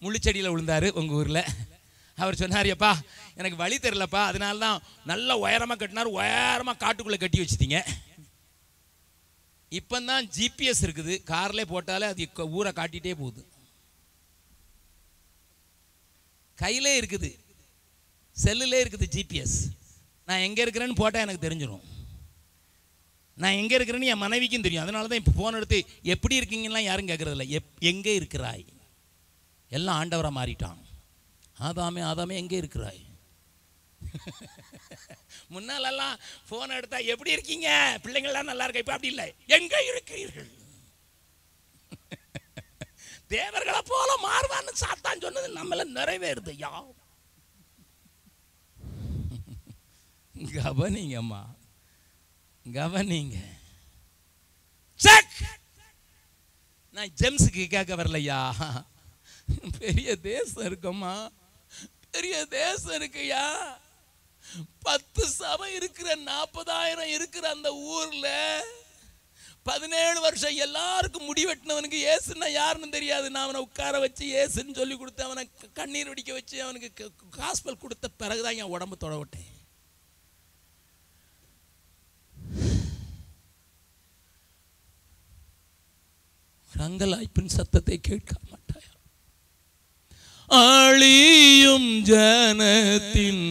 முள்ளுச்செடியில் விழுந்தார் உங்கள் ஊரில். அவர் சொன்னார், எப்பா எனக்கு வழி தெரிலப்பா, அதனால தான் நல்ல உயரமாக கட்டினார். உயரமாக காட்டுக்குள்ளே கட்டி வச்சுட்டீங்க. இப்போ தான் ஜிபிஎஸ் இருக்குது, கார்லேயே போட்டாலே அது ஊரை காட்டிகிட்டே போகுது. கையிலே இருக்குது, செல்லுலே இருக்குது ஜிபிஎஸ். நான் எங்கே இருக்கிறேன்னு போட்டால் எனக்கு தெரிஞ்சிடும். நான் எங்கே இருக்கிறேன்னு என் மனைவிக்கும் தெரியும். அதனால தான் இப்போ ஃபோன் எடுத்து எப்படி இருக்கீங்கலாம் யாரும் கேட்குறதில்ல. எங்கே இருக்கிறாய்? எல்லாம் ஆண்டவராக மாறிட்டான். ஆதாமே எங்கே இருக்கிறாய்? முன்னாலெல்லாம் ஃபோன் எடுத்தா எப்படி இருக்கீங்க, பிள்ளைங்கள்லாம் நல்லா இருக்கா. இப்போ அப்படி இல்லை, எங்கே இருக்கிறீர்கள்? தேவர்களை போல மாறுவான்னு சாத்தான் சொன்னது நம்மள நிறைவேறுது. யா கவனிங்கம்மா, கவனிங்க. நான் ஜெம்ஸுக்கு கேட்க வரலையா. பெரிய தேசம் இருக்குமா, பெரிய தேசம் இருக்குயா. 10 சபை இருக்கிற 40,000 இருக்கிற அந்த ஊர்ல 17 வருஷம் எல்லாருக்கும் முடி வெட்டினவனுக்கு ஏசுன்னா யாருன்னு தெரியாது. நான் அவனை உட்கார வச்சு ஏசுன்னு சொல்லி கொடுத்து அவனை கண்ணீர் வடிக்க வச்சு அவனுக்கு காஸ்பல் கொடுத்த பிறகுதான் என் உடம்பு தொட விட்டேன். ரங்கலாய்ப்பின் சத்தத்தை கேட்க மாட்டாயா? ஆழியும் ஜனத்தின்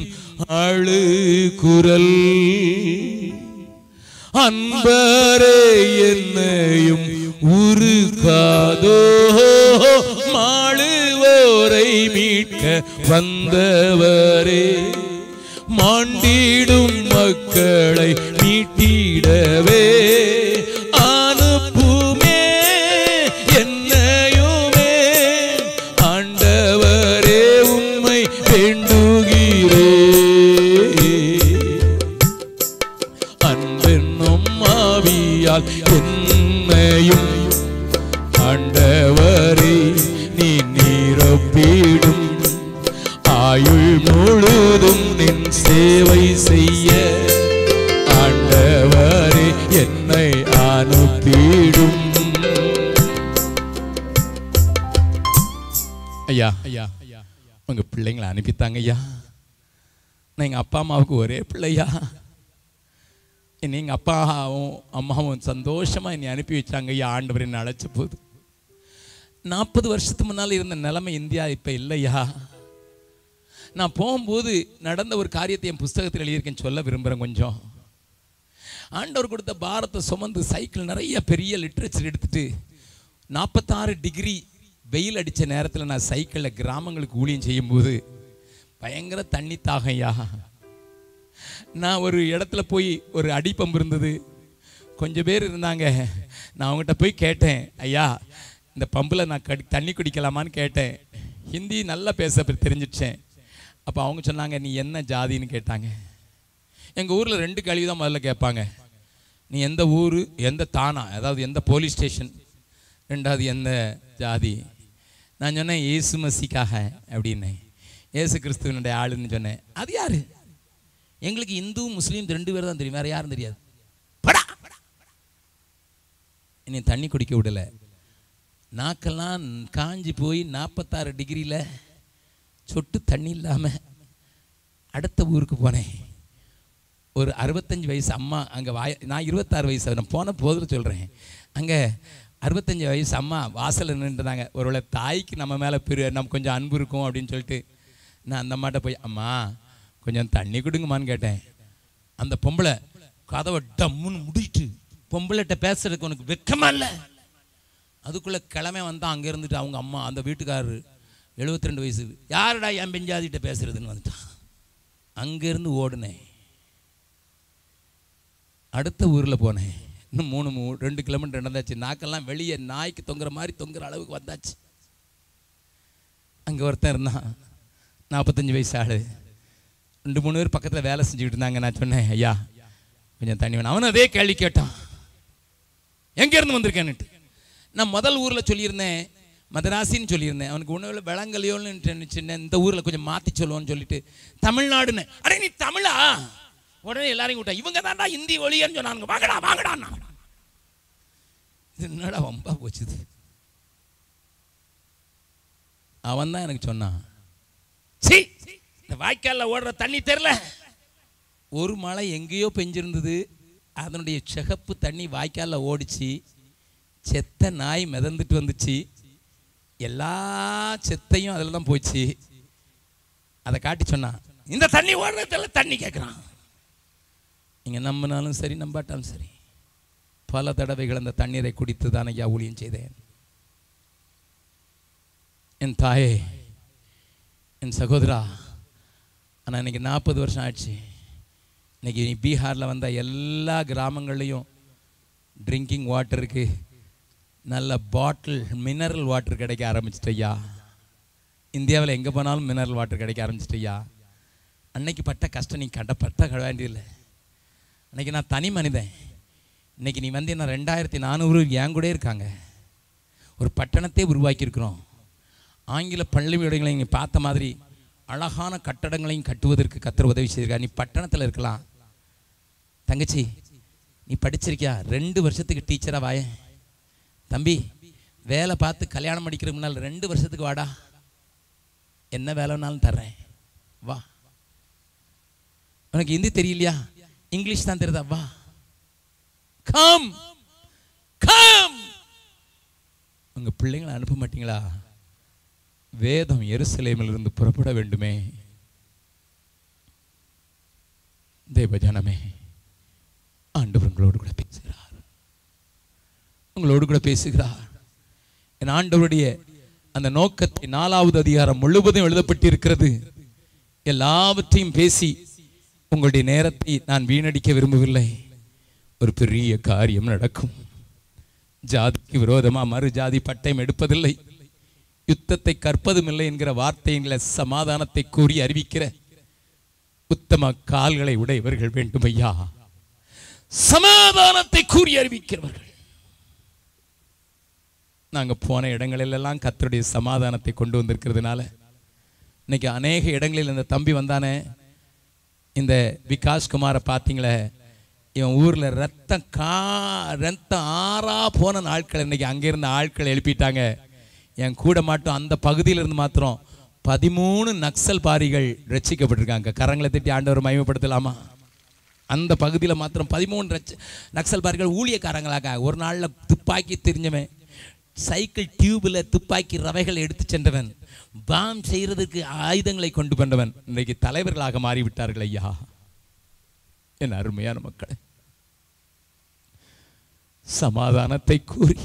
அழுகுரல் அன்பரே என்னையும் உருகாதோ, மாளுவோரை மீட்க வந்தவரே, மாண்டிடும் மக்களை மீட்டிடவே அனுப்புமே என்னையுமே. ஆண்டவரே உம்மை வேண்டுகிறே, அன்பென்னும் ஆவியால் என்னையும் ஆண்டவரே நீ நிரப்பிடும். ஆயுள் முழுதும் நின் சேவை செய்ய ஆண்டவரே என்னை அனுப்பிடும். ஐயா உங்க பிள்ளைங்களை அனுப்பித்தாங்க ஐயா. நான் எங்க அப்பா அம்மாவுக்கு ஒரே பிள்ளையா. என்னை எங்க அப்பாவும் அம்மாவும் சந்தோஷமா என்னை அனுப்பி வச்சாங்க ஐயா. ஆண்டவர் என்னை அழைச்ச போது 40 வருஷத்துக்கு முன்னால் இருந்த நிலைமை இந்தியா இப்ப இல்லையா. நான் போகும்போது நடந்த ஒரு காரியத்தை என் புஸ்தகத்தில் எழுதியிருக்கேன், சொல்ல விரும்புகிறேன். கொஞ்சம் ஆண்டவர் கொடுத்த பாரத்தை சுமந்து சைக்கிள் நிறைய பெரிய லிட்ரேச்சர் எடுத்துட்டு 46 டிகிரி வெயில் அடித்த நேரத்தில் நான் சைக்கிளில் கிராமங்களுக்கு ஊழியம் செய்யும்போது பயங்கர தண்ணி தாகையா. நான் ஒரு இடத்துல போய் ஒரு அடிப்பம்பு இருந்தது, கொஞ்சம் பேர் இருந்தாங்க. நான் அவங்ககிட்ட போய் கேட்டேன், ஐயா இந்த பம்பில் நான் தண்ணி குடிக்கலாமான்னு கேட்டேன். ஹிந்தி நல்லா பேச தெரிஞ்சிடுச்சேன். அப்போ அவங்க சொன்னாங்க, நீ என்ன ஜாதின்னு கேட்டாங்க. எங்கள் ஊரில் 2 கேள்வி தான் முதல்ல கேட்பாங்க. நீ எந்த ஊர், எந்த தானா, அதாவது எந்த போலீஸ் ஸ்டேஷன், 2வது எந்த ஜாதி. நான் சொன்னேன் இயேசு மசிக்காக அப்படின்னேன். இயேசு கிறிஸ்துவனுடைய ஆளுன்னு சொன்னேன். அது யாரு? எங்களுக்கு இந்து முஸ்லீம் 2 பேர் தான் தெரியும், வேற யாரும் தெரியாது. படா என்னை தண்ணி குடிக்க விடலை. நாக்கெல்லாம் காஞ்சி போய் 46 டிகிரியில் சொட்டு தண்ணி இல்லாமல் அடுத்த ஊருக்கு போனேன். ஒரு 65 வயசு அம்மா அங்கே நான் 26 வயசு, நான் போன போதில் சொல்கிறேன். அங்கே 65 வயசு அம்மா வாசலில் நின்றுதாங்க. ஒருவேளை தாய்க்கு நம்ம மேலே நம்ம கொஞ்சம் அன்பு இருக்கும் அப்படின்னு சொல்லிட்டு நான் அந்த அம்மாட்ட போய், அம்மா கொஞ்சம் தண்ணி கொடுங்கம்மான்னு கேட்டேன். அந்த பொம்பளை கதவை டம்முன்னு முடிட்டு, பொம்பளைகிட்ட பேசுறதுக்கு உனக்கு வெக்கமா இல்லை? அதுக்குள்ளே கிழமை வந்தால் அங்கே இருந்துட்டு அவங்க அம்மா அந்த வீட்டுக்காரரு 72 வயசு, யாருடா என் பெஞ்சாதிட்ட பேசுறதுன்னு வந்துட்டான். அங்கேருந்து ஓடுனேன், அடுத்த ஊரில் போனேன். இன்னும் 2 கிலோமீட்டர் நடந்தாச்சு. நாக்கெல்லாம் வெளியே நாய்க்கு தொங்குற மாதிரி தொங்குற அளவுக்கு வந்தாச்சு. அங்கே ஒருத்தன் இருந்தான், 45 வயசு ஆள். 2-3 பேர் பக்கத்தில் வேலை செஞ்சுக்கிட்டு இருந்தாங்க. நான் சொன்னேன், ஐயா கொஞ்சம் தண்ணி வேணும். அவன் அதே கேள்வி கேட்டான், எங்கேருந்து வந்திருக்கேன்னுட்டு. நான் முதல் ஊரில் சொல்லியிருந்தேன், மதராசின்னு சொல்லியிருந்தேன். அவனுக்கு உணவில் விளங்கலையோன்னு சின்ன இந்த ஊரில் கொஞ்சம் மாற்றி சொல்லுவோன்னு சொல்லிட்டு தமிழ்நாடுன்னு. அடே நீ தமிழா? உடனே எல்லாரையும் கூட்டா, இவங்க தான்டா இந்தி ஒளியன்னு சொன்னாங்க, வாங்கடா வாங்கடான்னா. இது என்னடா வம்பா போச்சுது. அவன் தான் எனக்கு சொன்னான், சீ இந்த வாய்க்காலில் ஓடுற தண்ணி தெரில. ஒரு மழை எங்கேயோ பெஞ்சிருந்தது, அதனுடைய சிகப்பு தண்ணி வாய்க்காலில் ஓடிச்சு, செத்த நாய் மிதந்துட்டு வந்துச்சு, எல்லா செத்தையும் அதில் தான் போச்சு. அதை காட்டி சொன்னான், இந்த தண்ணி ஓடுறதில்ல தண்ணி கேட்குறான். நீங்கள் நம்பினாலும் சரி நம்பாட்டாலும் சரி, பல தடவைகள் அந்த தண்ணீரை குடித்து தான் ஐயா ஊழியம் செய்தேன். என் தாயே, என் சகோதரா, ஆனால் இன்னைக்கு 40 வருஷம் ஆயிடுச்சு. இன்னைக்கு நீ பீகாரில் வந்த எல்லா கிராமங்கள்லையும் ட்ரிங்கிங் வாட்டருக்கு நல்ல பாட்டில் மினரல் வாட்டர் கிடைக்க ஆரம்பிச்சிட்டையா. இந்தியாவில் எங்கே போனாலும் மினரல் வாட்டர் கிடைக்க ஆரம்பிச்சிட்டையா. அன்னைக்கு பட்ட கஷ்டம் நீ பட்ட வேண்டியதில்லை. அன்னைக்கு நான் தனி மனிதன். இன்னைக்கு நீ வந்து என்ன 2400 என் கூட இருக்காங்க. ஒரு பட்டணத்தை உருவாக்கியிருக்கிறோம். ஆங்கில பள்ளிக்கூடங்களை நீங்கள் பார்த்த மாதிரி அழகான கட்டடங்களையும் கட்டுவதற்கு கர்த்தர் உதவி செய்திருக்கா. நீ பட்டணத்தில் இருக்கலாம். தங்கச்சி நீ படிச்சிருக்கியா? 2 வருஷத்துக்கு டீச்சராக வாய. தம்பி வேலை பார்த்து கல்யாணம் படிக்கிற முன்னால் 2 வருஷத்துக்கு வாடா, என்ன வேலை வேணாலும் தர்றேன் வா. உனக்கு ஹிந்தி தெரியலையா? இங்கிலீஷ் தான் தெரியுதா? வா, கம் கம். உங்க பிள்ளைங்களை அனுப்ப மாட்டீங்களா? வேதம் எருசலேமில் இருந்து புறப்பட வேண்டுமே. தேவஜனமே, ஆண்டவர் உங்களோடு கூட பேசுகிறார், உங்களோடு கூட பேசுகிறார். என் ஆண்டவருடைய அந்த நோக்கத்தை 4வது அதிகாரம் முழுவதும் எழுதப்பட்டிருக்கிறது. எல்லாவற்றையும் பேசி உங்களுடைய நேரத்தை நான் வீணடிக்க விரும்பவில்லை. ஒரு பெரிய காரியம் நடக்கும். ஜாதிக்கு விரோதமா மறு ஜாதி பட்டயம் எடுப்பதில்லை, யுத்தத்தை கற்பதும் இல்லை என்கிற வார்த்தைகளை சமாதானத்தை கூறி அறிவிக்கிற உத்தம கால்களை உடையவர்கள் வேண்டும் ஐயா. சமாதானத்தை கூறி அறிவிக்கிறவர்கள். நாங்க போன இடங்களிலெல்லாம் கர்த்தருடைய சமாதானத்தை கொண்டு வந்திருக்கிறதுனால இன்னைக்கு அநேக இடங்களில் இந்த தம்பி வந்தானே, இந்த விகாஸ் குமாரை பார்த்தீங்களே, இவன் ஊர்ல ரத்தம் ஆறா போன நாட்கள் இன்னைக்கு அங்கிருந்த ஆட்கள் எழுப்பிட்டாங்க. என் கூட மாட்டோம் அந்த பகுதியில் இருந்து மாத்திரம் 13 நக்சல் பாரிகள் ரட்சிக்கப்பட்டிருக்காங்க. கரங்களை தட்டி ஆண்டவர் மகிமைப்படுத்தலாமா? அந்த பகுதியில் மாத்திரம் 13 நக்சல் பாரிகள் ஊழியக்காரங்களாக. ஒரு நாளில் துப்பாக்கி தெரிஞ்சவன், சைக்கிள் டியூபில் துப்பாக்கி ரவைகள் எடுத்து சென்றவன், பாம் செய்யறதுக்கு ஆயுதங்களை கொண்டு வந்தவன் இன்றைக்கு தலைவர்களாக மாறிவிட்டார்கள் ஐயா. என் அருமையான மக்கள், சமாதானத்தை கூறி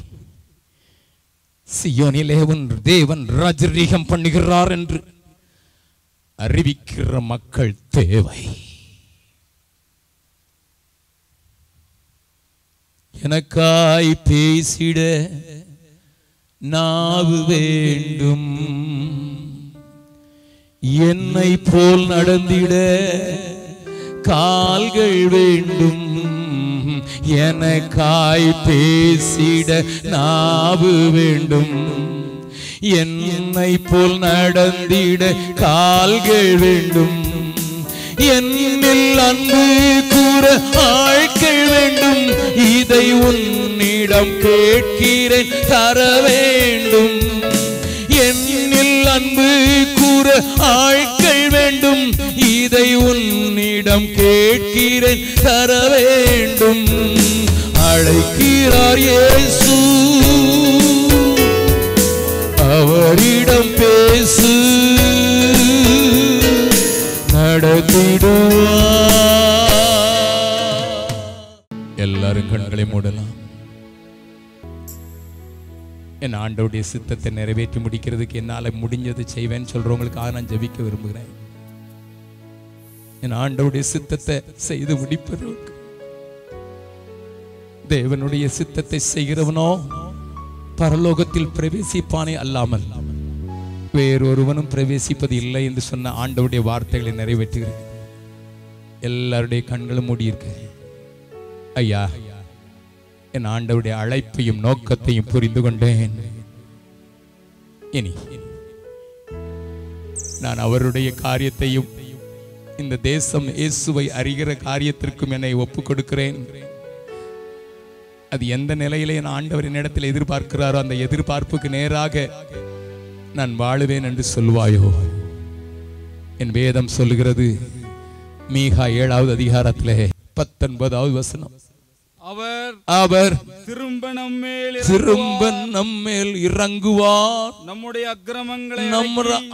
சியோனிலே உன் தேவன் ராஜரீகம் பண்ணுகிறார் என்று அறிவிக்கிற மக்கள் தேவை. எனக்காய் பேசிட நாவு வேண்டும், என்னை போல் நடந்திட கால்கள் வேண்டும். எனக்காய் பேசிட நாவு வேண்டும், என்னை போல் நடந்திட கால்கள் வேண்டும். என்னில் அன்பு கூற ஆட்கள் வேண்டும், இதை உன்னிடம் கேட்கிறேன் தர வேண்டும். என்னில் அன்பு கூற ஆட்கள் வேண்டும், இதை உன்னிடம் கேட்கிறேன் தர வேண்டும். அழைக்கிறார் இயேசு, அவரிடம் பேசு, நடத்திடுவார். எல்லாரும் கண்களை மூடலாம். என் ஆண்டவருடைய சித்தத்தை நிறைவேற்றி முடிக்கிறதுக்கு என்னால முடிஞ்சது செய்வேன்னு சொல்றவங்களுக்காக நான் ஜெபிக்க விரும்புகிறேன். என் ஆண்டவருடைய சித்தத்தை செய்து முடிப்பதற்கு, தேவனுடைய சித்தத்தை செய்கிறவனோ பரலோகத்தில் பிரவேசிப்பானே அல்லாமல் வேறொருவனும் பிரவேசிப்பது இல்லை என்று சொன்ன ஆண்டவருடைய வார்த்தைகளை நிறைவேற்றுகிறேன். எல்லாருடைய கண்களும் மூடியிருக்கு. ஐயா, என் ஆண்டவருடைய அழைப்பையும் நோக்கத்தையும் புரிந்து கொண்டேன். இனி நான் அவருடைய காரியத்தையும் இந்த தேசம் இயேசுவை அறிகிற காரியத்திற்கும் என்னை ஒப்புக் கொடுக்கிறேன். அது எந்த நிலையிலே என் ஆண்டவரின் இடத்தில் எதிர்பார்க்கிறாரோ அந்த எதிர்பார்ப்புக்கு நேராக நான் வாழுவேன் என்று சொல்வாயோ? என் வேதம் சொல்லுகிறது, மீகா 7வது அதிகாரத்திலே 19வது வசனம், அவர் திரும்ப நம்மேல் இறங்குவார், நம்முடைய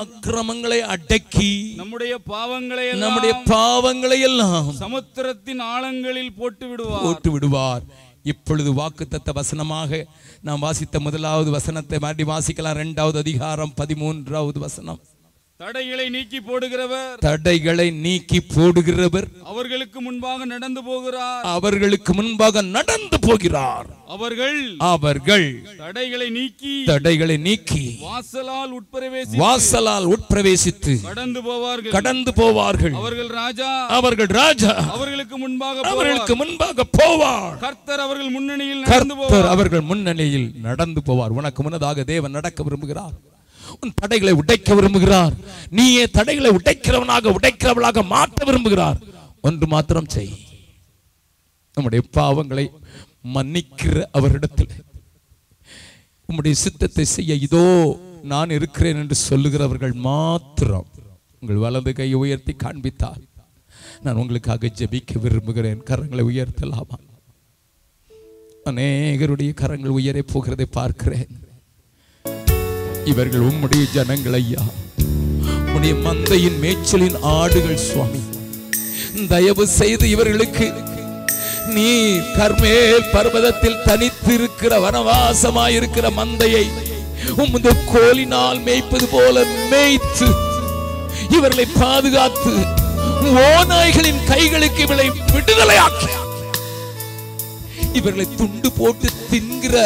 அக்கிரமங்களை அடக்கி நம்முடைய பாவங்களை எல்லாம் சமுத்திரத்தின் ஆழங்களில் போட்டு விடுவார். இப்பொழுது வாக்குத்தத்த வசனமாக நாம் வாசித்த 1வது வசனத்தை மாற்றி வாசிக்கலாம். 2வது அதிகாரம் 13வது வசனம். தடைகளை நீக்கி போடுகிறவர் அவர்களுக்கு முன்பாக நடந்து போகிறார். அவர்கள் தடைகளை நீக்கி வாசலால் உட்பிரவேசித்து கடந்து போவார்கள். அவர்கள் ராஜா அவர்களுக்கு முன்பாக போவார். கர்த்தர் அவர்கள் முன்னணியில் நடந்து போவார். உனக்கு முன்னதாக தேவன் நடக்க விரும்புகிறார். உன் தடைகளை உடைக்க விரும்புகிறார். நீயே தடைகளை உடைக்கிறவளாக மாற்ற விரும்புகிறார். ஒன்று மாத்திரம் செய், நம்முடைய பாவங்களை மன்னிக்கிற அவரிடத்தில் உம்முடைய சித்தத்தை செய்ய இதோ நான் இருக்கிறேன் என்று சொல்லுகிறவர்கள் மாத்திரம் உங்கள் வலது கையை உயர்த்தி காண்பித்தார். நான் உங்களுக்காக ஜெபிக்க விரும்புகிறேன். கரங்களை உயர்த்தலாமா? அநேகருடைய கரங்கள் உயரே போகிறதை பார்க்கிறேன். இவர்கள் உம்முடைய ஜனங்கள் ஐயா, உம்முடைய மந்தையின் மேய்ச்சலின் ஆடுகள் சுவாமி. தயவு செய்து இவர்களுக்கு நீர் கர்மேல் பர்வதத்தில் தனித்து இருக்கிற வனவாசமாயிருக்கிற மந்தையை உம்முடைய கோலினால் மேய்ப்பது போல மேய்த்து இவர்களை பாதுகாத்து ஓநாய்களின் கைகளுக்கு இவர்களை விடுதலையாக்கி இவர்களை துண்டு போட்டு தின்கிற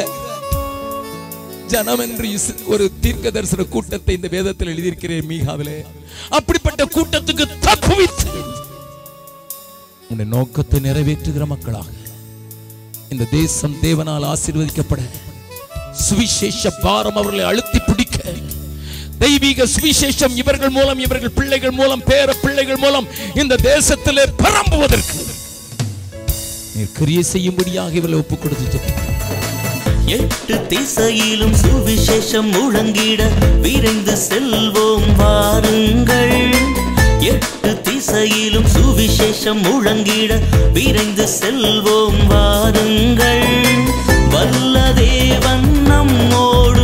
ஜனம் என்று ஒரு தீர்க்க தரிசன கூட்டத்தை இந்த வேதத்தில் எழுதியிருக்கிறேன் மீகாவிலே. அப்படிப்பட்ட கூட்டத்துக்கு தப்புவித்து உன்னுடைய நோக்கத்தை நிறைவேற்றுகிற மக்களாக இந்த தேசம் தேவனால் ஆசீர்வதிக்கப்பட சுவிசேஷ பாரம் அவர்களை அழுத்தி பிடிக்க, தெய்வீக சுவிசேஷம் இவர்கள் மூலம், இவர்கள் பிள்ளைகள் மூலம், பேர பிள்ளைகள் மூலம் இந்த தேசத்திலே பரம்புவதற்கு நீர் கிரியை செய்யும்படியாக இவர்களை ஒப்புக் கொடுத்து 8 திசையிலும் சுவிசேஷம் முழங்கிட விரைந்து செல்வோம் வாருங்கள். 8 திசையிலும் சுவிசேஷம் முழங்கிட விரைந்து செல்வோம் வாருங்கள். வல்ல தேவன் நம்மோடு